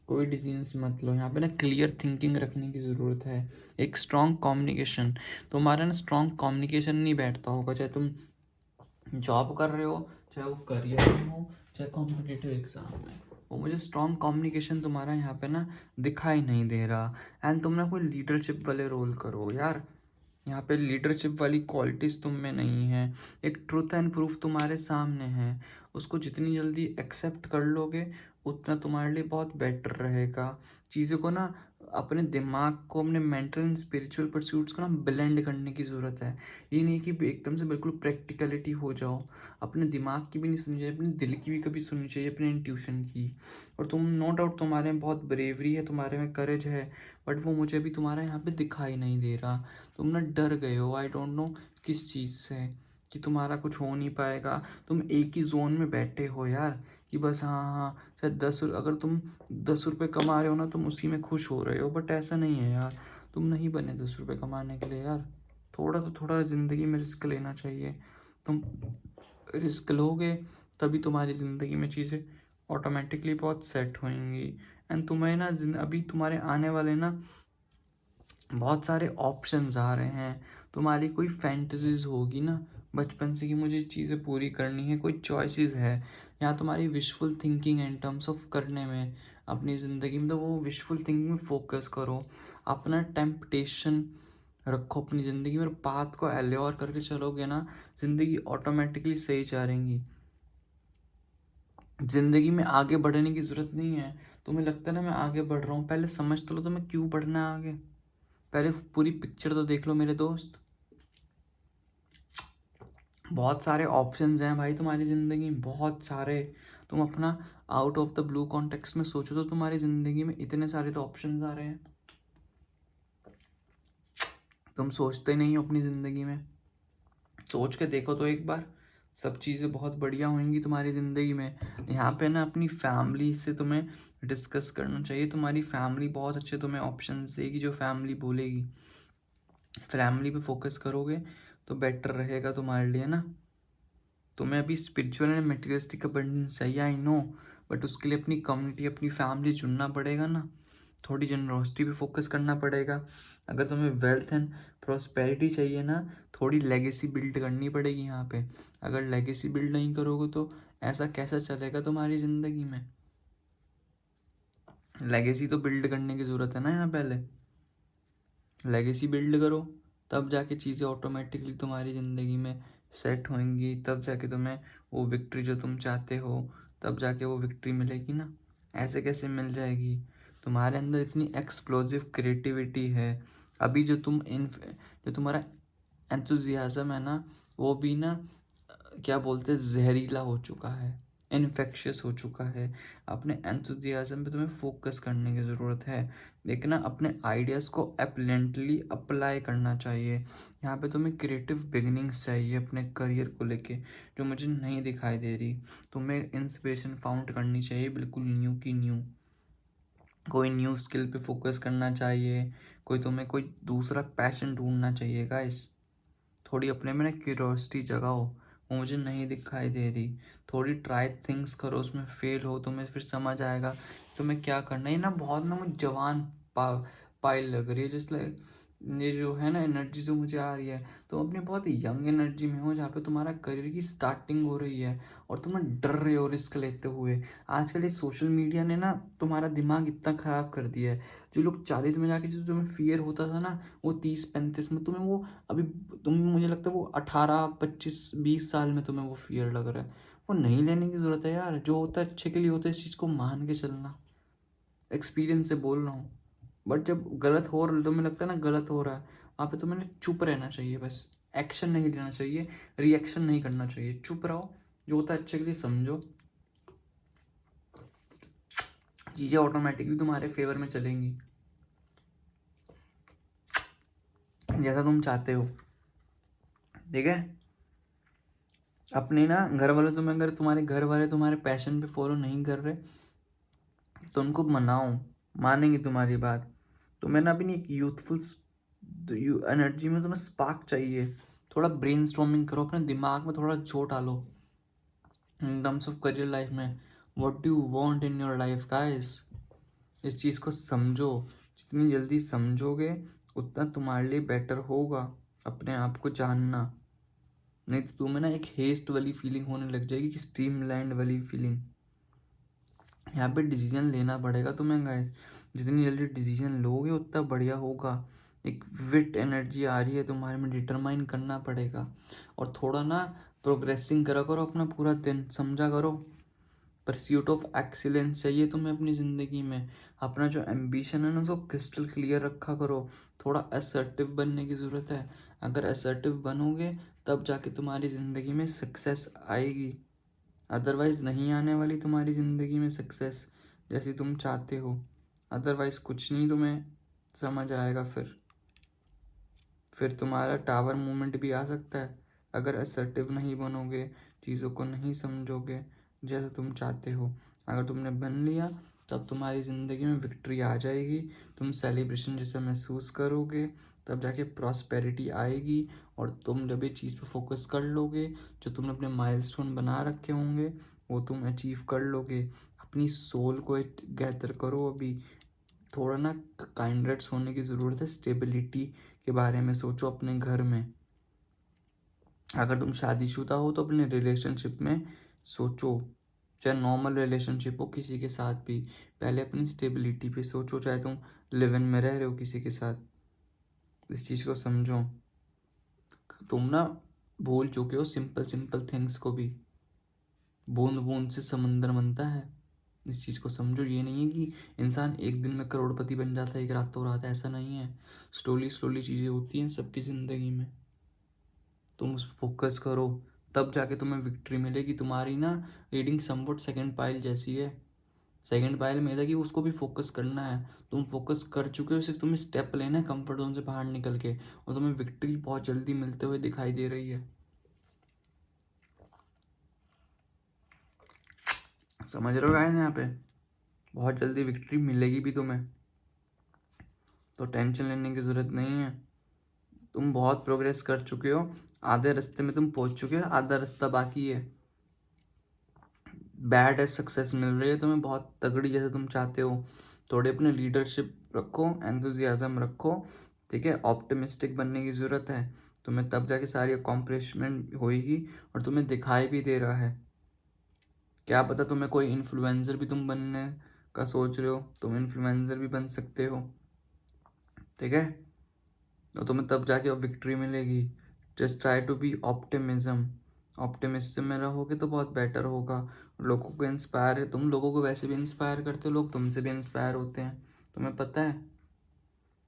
कोई डिसीजंस मत लो। यहाँ पे ना क्लियर थिंकिंग रखने की ज़रूरत है, एक स्ट्रॉन्ग कम्युनिकेशन। तुम्हारा ना स्ट्रॉन्ग कम्युनिकेशन नहीं बैठता होगा, चाहे तुम जॉब कर रहे हो, चाहे वो करियर में हो, चाहे कॉम्पिटिटिव एग्जाम में। वो मुझे स्ट्रॉन्ग कम्युनिकेशन तुम्हारा यहाँ पे ना दिखाई नहीं दे रहा। एंड तुम ना कोई लीडरशिप वाले रोल करो यार, यहाँ पे लीडरशिप वाली क्वालिटीज़ तुम में नहीं है। एक ट्रूथ एंड प्रूफ तुम्हारे सामने है, उसको जितनी जल्दी एक्सेप्ट कर लोगे उतना तुम्हारे लिए बहुत बेटर रहेगा। चीज़ों को ना, अपने दिमाग को, अपने मेंटल एंड स्पिरिचुअल परस्यूट्स को ना ब्लेंड करने की ज़रूरत है। ये नहीं कि एकदम से बिल्कुल प्रैक्टिकलिटी हो जाओ। अपने दिमाग की भी नहीं सुननी चाहिए, अपने दिल की भी कभी सुननी चाहिए, अपने इंट्यूशन की। और तुम, नो डाउट तुम्हारे में बहुत ब्रेवरी है, तुम्हारे में करेज है, बट वो मुझे भी तुम्हारा यहाँ पे दिखाई नहीं दे रहा। तुम ना डर गए हो, आई डोंट नो किस चीज़ से, कि तुम्हारा कुछ हो नहीं पाएगा। तुम एक ही जोन में बैठे हो यार, कि बस हाँ हाँ, शायद अगर तुम 10 रुपये कमा रहे हो ना, तुम उसी में खुश हो रहे हो, बट ऐसा नहीं है यार। तुम नहीं बने 10 रुपये कमाने के लिए यार। थोड़ा तो थोड़ा ज़िंदगी में रिस्क लेना चाहिए। तुम रिस्क लोगे तभी तुम्हारी ज़िंदगी में चीज़ें ऑटोमेटिकली बहुत सेट होंगी। एंड तुम्हें ना अभी तुम्हारे आने वाले ना बहुत सारे ऑप्शंस आ रहे हैं। तुम्हारी कोई फैंटेसीज होगी ना बचपन से कि मुझे चीज़ें पूरी करनी है, कोई चॉइसेस है, या तुम्हारी wishful thinking in terms of करने में अपनी ज़िंदगी में, तो वो विशफुल थिंकिंग में फोकस करो। अपना टेम्पटेशन रखो अपनी ज़िंदगी में, पाथ को एल्योर करके चलोगे ना, ज़िंदगी ऑटोमेटिकली सही चलेगी। ज़िंदगी में आगे बढ़ने की ज़रूरत नहीं है। तुम्हें लगता है ना मैं आगे बढ़ रहा हूँ, पहले समझ तो लो तुम्हें क्यों बढ़ना है आगे। पहले पूरी पिक्चर तो देख लो मेरे दोस्त। बहुत सारे ऑप्शंस हैं भाई तुम्हारी ज़िंदगी में, बहुत सारे। तुम अपना out of the blue context में सोचो तो तुम्हारी ज़िंदगी में इतने सारे तो ऑप्शंस आ रहे हैं। तुम सोचते नहीं हो अपनी ज़िंदगी में, सोच के देखो तो एक बार, सब चीज़ें बहुत बढ़िया होंगी तुम्हारी ज़िंदगी में। यहाँ पे ना अपनी फैमिली से तुम्हें डिस्कस करना चाहिए। तुम्हारी फैमिली बहुत अच्छे तुम्हें ऑप्शंस देगी, जो फैमिली बोलेगी। फैमिली पे फोकस करोगे तो बेटर रहेगा तुम्हारे लिए ना। तुम्हें अभी स्पिरिचुअल एंड मटेरियलिस्टिक अबंडेंस चाहिए, आई नो, बट उसके लिए अपनी कम्युनिटी, अपनी फैमिली चुनना पड़ेगा ना। थोड़ी जनरोसिटी पे फोकस करना पड़ेगा। अगर तुम्हें वेल्थ एंड प्रॉस्पेरिटी चाहिए ना, थोड़ी लेगेसी बिल्ड करनी पड़ेगी यहाँ पे। अगर लेगेसी बिल्ड नहीं करोगे तो ऐसा कैसा चलेगा तुम्हारी ज़िंदगी में। लेगेसी तो बिल्ड करने की ज़रूरत है ना यहाँ पहले। लेगेसी बिल्ड करो, तब जाके चीज़ें ऑटोमेटिकली तुम्हारी ज़िंदगी में सेट होंगी। तब जाके तुम्हें वो विक्ट्री जो तुम चाहते हो, तब जाके वो विक्ट्री मिलेगी ना। ऐसे कैसे मिल जाएगी। तुम्हारे अंदर इतनी एक्सप्लोजिव क्रिएटिविटी है। अभी जो तुम्हारा एंथुजियाज़म है ना, वो भी ना क्या बोलते हैं, जहरीला हो चुका है, इन्फेक्शियस हो चुका है। अपने एंथुजियाज़म पे तुम्हें फोकस करने की ज़रूरत है। लेकिन ना अपने आइडियाज़ को एप्लेंटली अप्लाई करना चाहिए। यहाँ पे तुम्हें क्रिएटिव बिगिनिंग्स चाहिए अपने करियर को लेके, जो मुझे नहीं दिखाई दे रही। तुम्हें इंस्पिरेशन फाउंड करनी चाहिए, बिल्कुल न्यू की न्यू। कोई न्यू स्किल पे फोकस करना चाहिए, तुम्हें कोई दूसरा पैशन ढूंढना चाहिए गाइस। थोड़ी अपने में ना क्यूरोसिटी जगाओ, वो मुझे नहीं दिखाई दे रही। थोड़ी ट्राई थिंग्स करो, उसमें फेल हो तुम्हें फिर समझ आएगा तुम्हें क्या करना है। ये ना बहुत ना मुझे जवान पा पाइल लग रही है, जिस लाइक ये जो है ना एनर्जी जो मुझे आ रही है, तो अपने बहुत यंग एनर्जी में हो, जहाँ पे तुम्हारा करियर की स्टार्टिंग हो रही है और तुम डर रहे हो रिस्क लेते हुए। आजकल ये सोशल मीडिया ने ना तुम्हारा दिमाग इतना ख़राब कर दिया है। जो लोग 40 में जाके जो तुम्हें फियर होता था ना, वो 30-35 में तुम्हें वो अभी, मुझे लगता है वो 18-25-20 साल में तुम्हें वो फियर लग रहा है। वो नहीं लेने की ज़रूरत है यार, जो होता है अच्छे के लिए होता है, इस चीज़ को मान के चलना। एक्सपीरियंस से बोल रहा हूँ। बट जब गलत हो रहा, तुम्हें लगता है ना गलत हो रहा है, वहाँ पे तुम्हें चुप रहना चाहिए बस। एक्शन नहीं लेना चाहिए, रिएक्शन नहीं करना चाहिए, चुप रहो, जो होता है अच्छे के लिए समझो, चीज़ें ऑटोमेटिकली तुम्हारे फेवर में चलेंगी जैसा तुम चाहते हो। ठीक है, अपने ना घर वाले तुम्हें, अगर तुम्हारे घर वाले तुम्हारे पैशन पे फॉलो नहीं कर रहे तो उनको मनाओ, मानेंगे तुम्हारी बात। तुम्हें ना अपनी एक यूथफुल एनर्जी में तुम्हें स्पार्क चाहिए, थोड़ा ब्रेनस्टॉर्मिंग करो, अपने दिमाग में थोड़ा जोर डालो in terms of career life में। What do you want in your life guys, इस चीज़ को समझो। जितनी जल्दी समझोगे उतना तुम्हारे लिए बेटर होगा, अपने आप को जानना। नहीं तो तुम्हें ना एक हेस्ट वाली फीलिंग होने लग जाएगी, कि स्ट्रीमलाइंड वाली फीलिंग। यहाँ पे डिसीजन लेना पड़ेगा तुम्हें गाइस, जितनी जल्दी डिसीजन लोगे उतना बढ़िया होगा। एक विट एनर्जी आ रही है तुम्हारे में, डिटरमाइन करना पड़ेगा। और थोड़ा ना प्रोग्रेसिंग करा करो अपना पूरा दिन, समझा करो। परस्यूट ऑफ एक्सीलेंस चाहिए तुम्हें अपनी ज़िंदगी में। अपना जो एम्बिशन है ना उसको क्रिस्टल क्लियर रखा करो। थोड़ा असर्टिव बनने की ज़रूरत है। अगर असर्टिव बनोगे तब जाके तुम्हारी ज़िंदगी में सक्सेस आएगी, अदरवाइज़ नहीं आने वाली तुम्हारी ज़िंदगी में सक्सेस जैसी तुम चाहते हो। अदरवाइज़ कुछ नहीं तुम्हें समझ आएगा। फिर तुम्हारा टावर मूवमेंट भी आ सकता है, अगर असर्टिव नहीं बनोगे, चीज़ों को नहीं समझोगे जैसा तुम चाहते हो। अगर तुमने बन लिया तब तुम्हारी ज़िंदगी में विक्ट्री आ जाएगी, तुम सेलिब्रेशन जैसा महसूस करोगे, तब जाके प्रॉस्पेरिटी आएगी। और तुम जब ये चीज़ पे फोकस कर लोगे, जो तुमने अपने माइलस्टोन बना रखे होंगे वो तुम अचीव कर लोगे। अपनी सोल को गैदर करो अभी, थोड़ा ना काइंडनेस होने की ज़रूरत है। स्टेबिलिटी के बारे में सोचो अपने घर में। अगर तुम शादीशुदा हो तो अपने रिलेशनशिप में सोचो, चाहे नॉर्मल रिलेशनशिप हो किसी के साथ भी, पहले अपनी स्टेबिलिटी पे सोचो। चाहे तुम लिव इन में रह रहे हो किसी के साथ, इस चीज़ को समझो। तुम ना भूल चुके हो सिंपल सिंपल थिंग्स को भी, बूंद बूंद से समंदर बनता है। इस चीज़ को समझो। ये नहीं है कि इंसान एक दिन में करोड़पति बन जाता है एक रातों रात, ऐसा नहीं है। स्लोली स्लोली चीज़ें होती हैं सबकी ज़िंदगी में। तुम उस फोकस करो, तब जाके तुम्हें विक्ट्री मिलेगी। तुम्हारी ना रीडिंग समवट सेकंड पाइल जैसी है। सेकंड पाइल में था कि उसको भी फोकस करना है, तुम फोकस कर चुके हो, सिर्फ तुम्हें स्टेप लेना है कंफर्ट जोन से बाहर निकल के, और तुम्हें विक्ट्री बहुत जल्दी मिलते हुए दिखाई दे रही है। समझ रहे हो गाइस, यहाँ पे बहुत जल्दी विक्ट्री मिलेगी भी तुम्हें, तो टेंशन लेने की ज़रूरत नहीं है। तुम बहुत प्रोग्रेस कर चुके हो, आधे रास्ते में तुम पहुंच चुके हो, आधा रास्ता बाकी है। बैड एज सक्सेस मिल रही है तुम्हें बहुत तगड़ी, जैसे तुम चाहते हो। थोड़े अपने लीडरशिप रखो, एंथुजियाज्म रखो, ठीक है। ऑप्टिमिस्टिक बनने की ज़रूरत है तुम्हें, तब जाके सारी अकॉम्प्लिशमेंट होएगी। और तुम्हें दिखाई भी दे रहा है, क्या पता तुम्हें कोई इन्फ्लुएंसर भी तुम बनने का सोच रहे हो, तुम इन्फ्लुएंसर भी बन सकते हो, ठीक है। तो तुम्हें तब जाके विक्ट्री मिलेगी। Just try to be optimism, optimism में रहोगे तो बहुत बेटर होगा। लोगों को इंस्पायर, तुम लोगों को वैसे भी इंस्पायर करते हो, लोग तुमसे भी इंस्पायर होते हैं, तुम्हें पता है।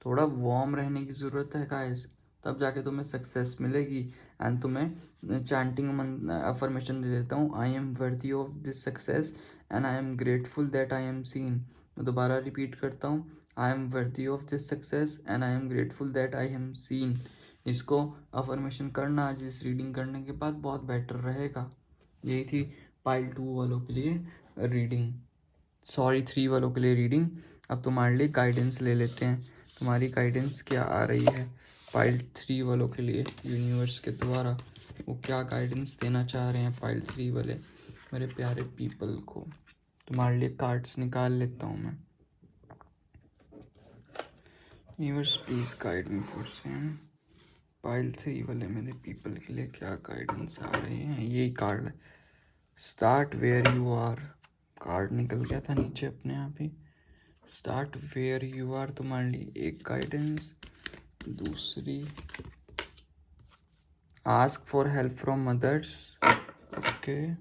थोड़ा वार्म रहने की ज़रूरत है गाइस, तब जाके तुम्हें सक्सेस मिलेगी। एंड तुम्हें चैंटिंग अफर्मेशन दे देता हूँ, I am worthy of this success and I am grateful that I am seen. मैं दोबारा रिपीट करता हूँ, I am worthy of this success and I am grateful that I am seen. इसको affirmation करना आज इस रीडिंग करने के बाद बहुत बेटर रहेगा। यही थी पाइल 2 वालों के लिए रीडिंग, सॉरी 3 वालों के लिए रीडिंग। अब तुम्हारे लिए गाइडेंस ले लेते हैं, तुम्हारी गाइडेंस क्या आ रही है पाइल 3 वालों के लिए यूनिवर्स के द्वारा, वो क्या गाइडेंस देना चाह रहे हैं पाइल 3 वाले मेरे प्यारे पीपल को। तुम्हारे लिए कार्ड्स निकाल लेता हूँ मैं। Universe please guide me for same, pile 3 वाले मेरे पीपल के लिए क्या गाइडेंस आ रही है। यही कार्ड है, start where you are. Card निकल गया था नीचे अपने आप ही। स्टार्ट वेयर यू आर तुम्हारे लिए एक गाइडेंस। दूसरी, ask for help from others. Okay,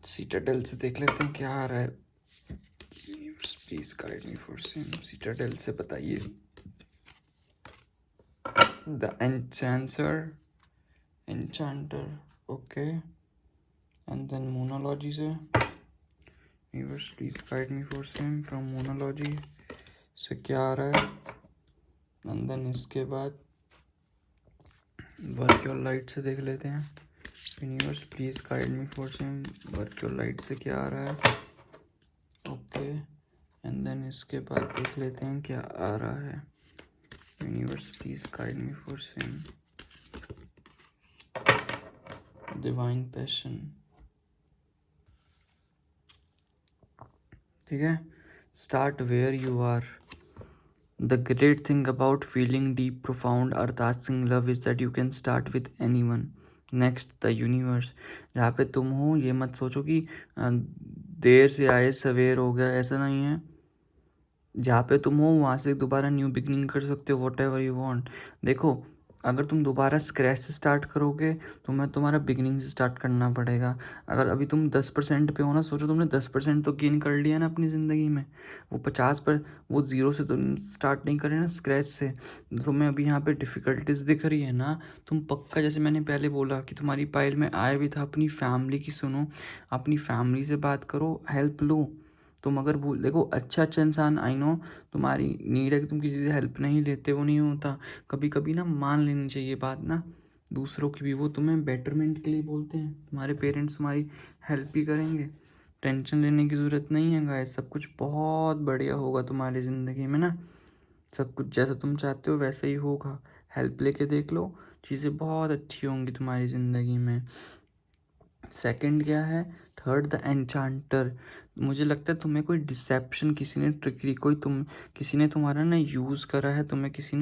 Citadel से देख लेते हैं क्या आ रहा है। Please guide me for same Citadel से बताइए। The enchanter okay, and then monology से universe please guide me for same from monology से क्या आ रहा है। एंड देन इसके बाद वर्क योर लाइट से देख लेते हैं। Universe please guide me for same work your light से क्या आ रहा है। ओके, एंड देन इसके बाद देख लेते हैं क्या आ रहा है। Universe please guide me for same divine passion. ठीक है, start where you are. The great thing about feeling deep profound everlasting love is that you can start with anyone. Next the universe. जहाँ पे तुम हो ये मत सोचो कि देर से आए सवेर हो गया, ऐसा नहीं है। जहाँ पे तुम हो वहाँ से दोबारा न्यू बिगनिंग कर सकते हो, वॉट एवर यू वॉन्ट। देखो, अगर तुम दोबारा स्क्रैच से स्टार्ट करोगे तुम्हें तुम्हारा बिगनिंग से स्टार्ट करना पड़ेगा। अगर अभी तुम 10% पे हो ना, सोचो तुमने 10% तो गेन कर लिया ना अपनी ज़िंदगी में। वो 50 पर, वो 0 से तुम स्टार्ट नहीं करे ना, स्क्रैच से। तुम्हें अभी यहाँ पे डिफ़िकल्टीज दिख रही है ना, तुम पक्का, जैसे मैंने पहले बोला कि तुम्हारी पाइल में आया भी था, अपनी फैमिली की सुनो, अपनी फैमिली से बात करो, हेल्प लो। तुम अगर भूल, देखो अच्छा इंसान, आई नो तुम्हारी नीड है कि तुम किसी से हेल्प नहीं लेते, वो नहीं होता। कभी कभी ना मान लेनी चाहिए बात ना दूसरों की भी, वो तुम्हें बेटरमेंट के लिए बोलते हैं। तुम्हारे पेरेंट्स तुम्हारी हेल्प ही करेंगे, टेंशन लेने की ज़रूरत नहीं है गाइस। सब कुछ बहुत बढ़िया होगा तुम्हारी ज़िंदगी में ना, सब कुछ जैसा तुम चाहते हो वैसा ही होगा। हेल्प लेके देख लो, चीज़ें बहुत अच्छी होंगी तुम्हारी ज़िंदगी में। सेकंड क्या है, थर्ड द एन्चांटर। मुझे लगता है तुम्हें कोई डिसेप्शन, किसी ने ट्रिकरी, किसी ने तुम्हारा ना यूज़ करा है, तुम्हें किसी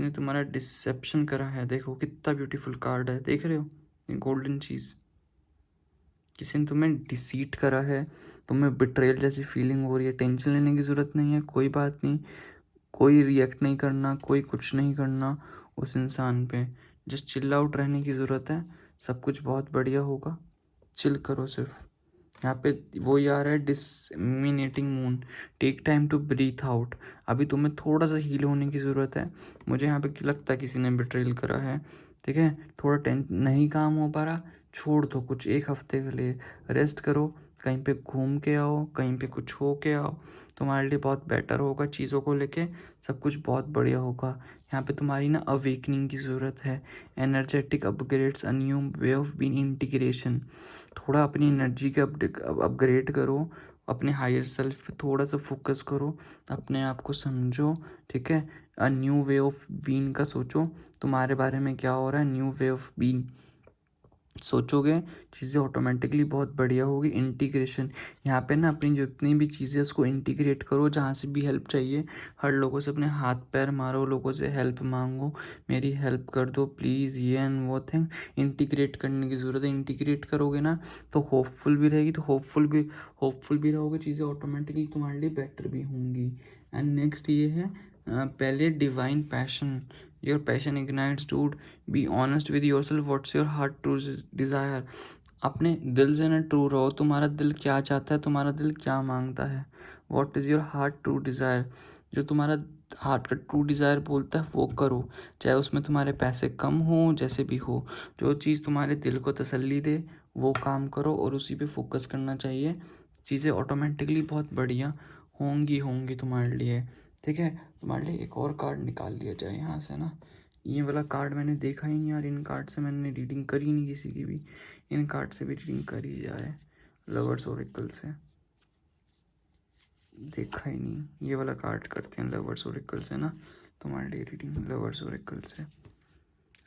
ने तुम्हारा डिसेप्शन करा है। देखो कितना ब्यूटीफुल कार्ड है, देख रहे हो, गोल्डन चीज़। किसी ने तुम्हें डिसीट करा है, तुम्हें बिट्रेयल जैसी फीलिंग हो रही है। टेंशन लेने की ज़रूरत नहीं है, कोई बात नहीं, कोई रिएक्ट नहीं करना, कोई कुछ नहीं करना उस इंसान पे। जस्ट चिल आउट रहने की ज़रूरत है, सब कुछ बहुत बढ़िया होगा। चिल करो सिर्फ। यहाँ पे वो यार है disseminating moon, take time to breathe out. अभी तुम्हें थोड़ा सा हील होने की ज़रूरत है। मुझे यहाँ पे लगता है किसी ने बिट्रेल करा है, ठीक है। थोड़ा नहीं काम हो पा रहा, छोड़ दो, कुछ एक हफ्ते के लिए रेस्ट करो, कहीं पे घूम के आओ, कहीं पे कुछ हो के आओ, तुम्हारे लिए बहुत बेटर होगा। चीज़ों को लेके सब कुछ बहुत बढ़िया होगा। यहाँ पे तुम्हारी ना अवेकनिंग की ज़रूरत है, energetic upgrades, a new way of being, integration. थोड़ा अपनी एनर्जी के अपग्रेड करो, अपने हायर सेल्फ पे थोड़ा सा फोकस करो, अपने आप को समझो, ठीक है। A new way of being का सोचो, तुम्हारे बारे में क्या हो रहा है, न्यू वे ऑफ बीइंग सोचोगे, चीज़ें ऑटोमेटिकली बहुत बढ़िया होगी। इंटीग्रेशन, यहाँ पे ना अपनी जितनी भी चीज़ें उसको इंटीग्रेट करो। जहाँ से भी हेल्प चाहिए, हर लोगों से अपने हाथ पैर मारो, लोगों से हेल्प मांगो, मेरी हेल्प कर दो प्लीज़, ये एंड वो थिंग। इंटीग्रेट करने की ज़रूरत है। इंटीग्रेट करोगे ना तो होपफुल भी रहेगी, तो होपफुल भी रहोगे, चीज़ें ऑटोमेटिकली तुम्हारे लिए बेटर भी होंगी। एंड नेक्स्ट ये है पहले divine passion. Your passion ignites dude, be honest with your self, what's your heart true desire. अपने दिल से ना ट्रू रहो, तुम्हारा दिल क्या चाहता है, तुम्हारा दिल क्या मांगता है, what is your heart true desire. जो तुम्हारा हार्ट का ट्रू डिज़ायर बोलता है वो करो, चाहे उसमें तुम्हारे पैसे कम हो, जैसे भी हो। जो चीज़ तुम्हारे दिल को तसल्ली दे वो काम करो और उसी पे फोकस करना चाहिए। चीज़ें ऑटोमेटिकली बहुत बढ़िया होंगी तुम्हारे लिए, ठीक है। तुम्हारे लिए एक और कार्ड निकाल लिया जाए यहाँ से ना। ये वाला कार्ड मैंने देखा ही नहीं यार, इन कार्ड से मैंने रीडिंग करी नहीं किसी की भी, इन कार्ड से भी रीडिंग करी जाए। लवर्स ओरेकल से देखा ही नहीं, ये वाला कार्ड करते हैं लवर्स ओरेकल से ना, तुम्हारे लिए रीडिंग लवर्स ओरेकल से।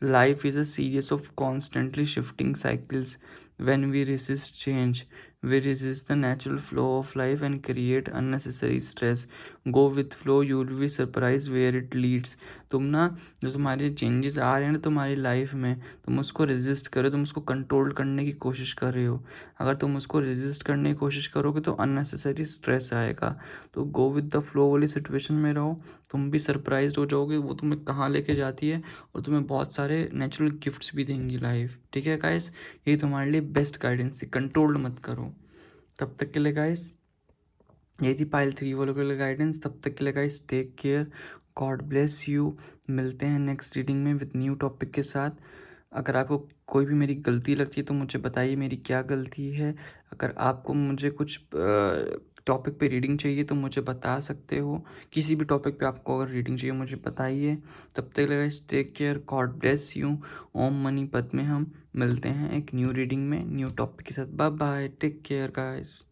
Life is a series of constantly shifting cycles. When we resist change, we resist the natural flow of life and create unnecessary stress. Go with flow, you will be surprised where it leads. तुम ना, जो तुम्हारे changes आ रहे हैं ना तुम्हारी life में, तुम उसको रेजिस्ट करो, तुम उसको कंट्रोल करने की कोशिश कर रहे हो। अगर तुम उसको रेजिस्ट करने की कोशिश करोगे तो अननेसेसरी स्ट्रेस आएगा। तो गो विद द फ्लो वाली सिचुएशन में रहो, तुम भी सरप्राइज हो जाओगे वो तुम्हें कहाँ लेके जाती है, और तुम्हें बहुत सारे नेचुरल गिफ्ट्स भी देंगी लाइफ, ठीक है गाइस। ये तुम्हारे लिए बेस्ट गाइडेंस है, कंट्रोल मत करो। तब तक के लिए गाइस ये थी पाइल 3 वालों के लिए गाइडेंस। तब तक के लिए guys take care, God bless you. मिलते हैं नेक्स्ट रीडिंग में विद न्यू टॉपिक के साथ। अगर आपको कोई भी मेरी गलती लगती है तो मुझे बताइए मेरी क्या गलती है। अगर आपको मुझे कुछ टॉपिक पे रीडिंग चाहिए तो मुझे बता सकते हो। किसी भी टॉपिक पे आपको अगर रीडिंग चाहिए मुझे बताइए। तब तक लगा take care, God bless you. ओम मनी पद में हम मिलते हैं एक न्यू रीडिंग में न्यू टॉपिक के साथ। Bye bye, take care guys.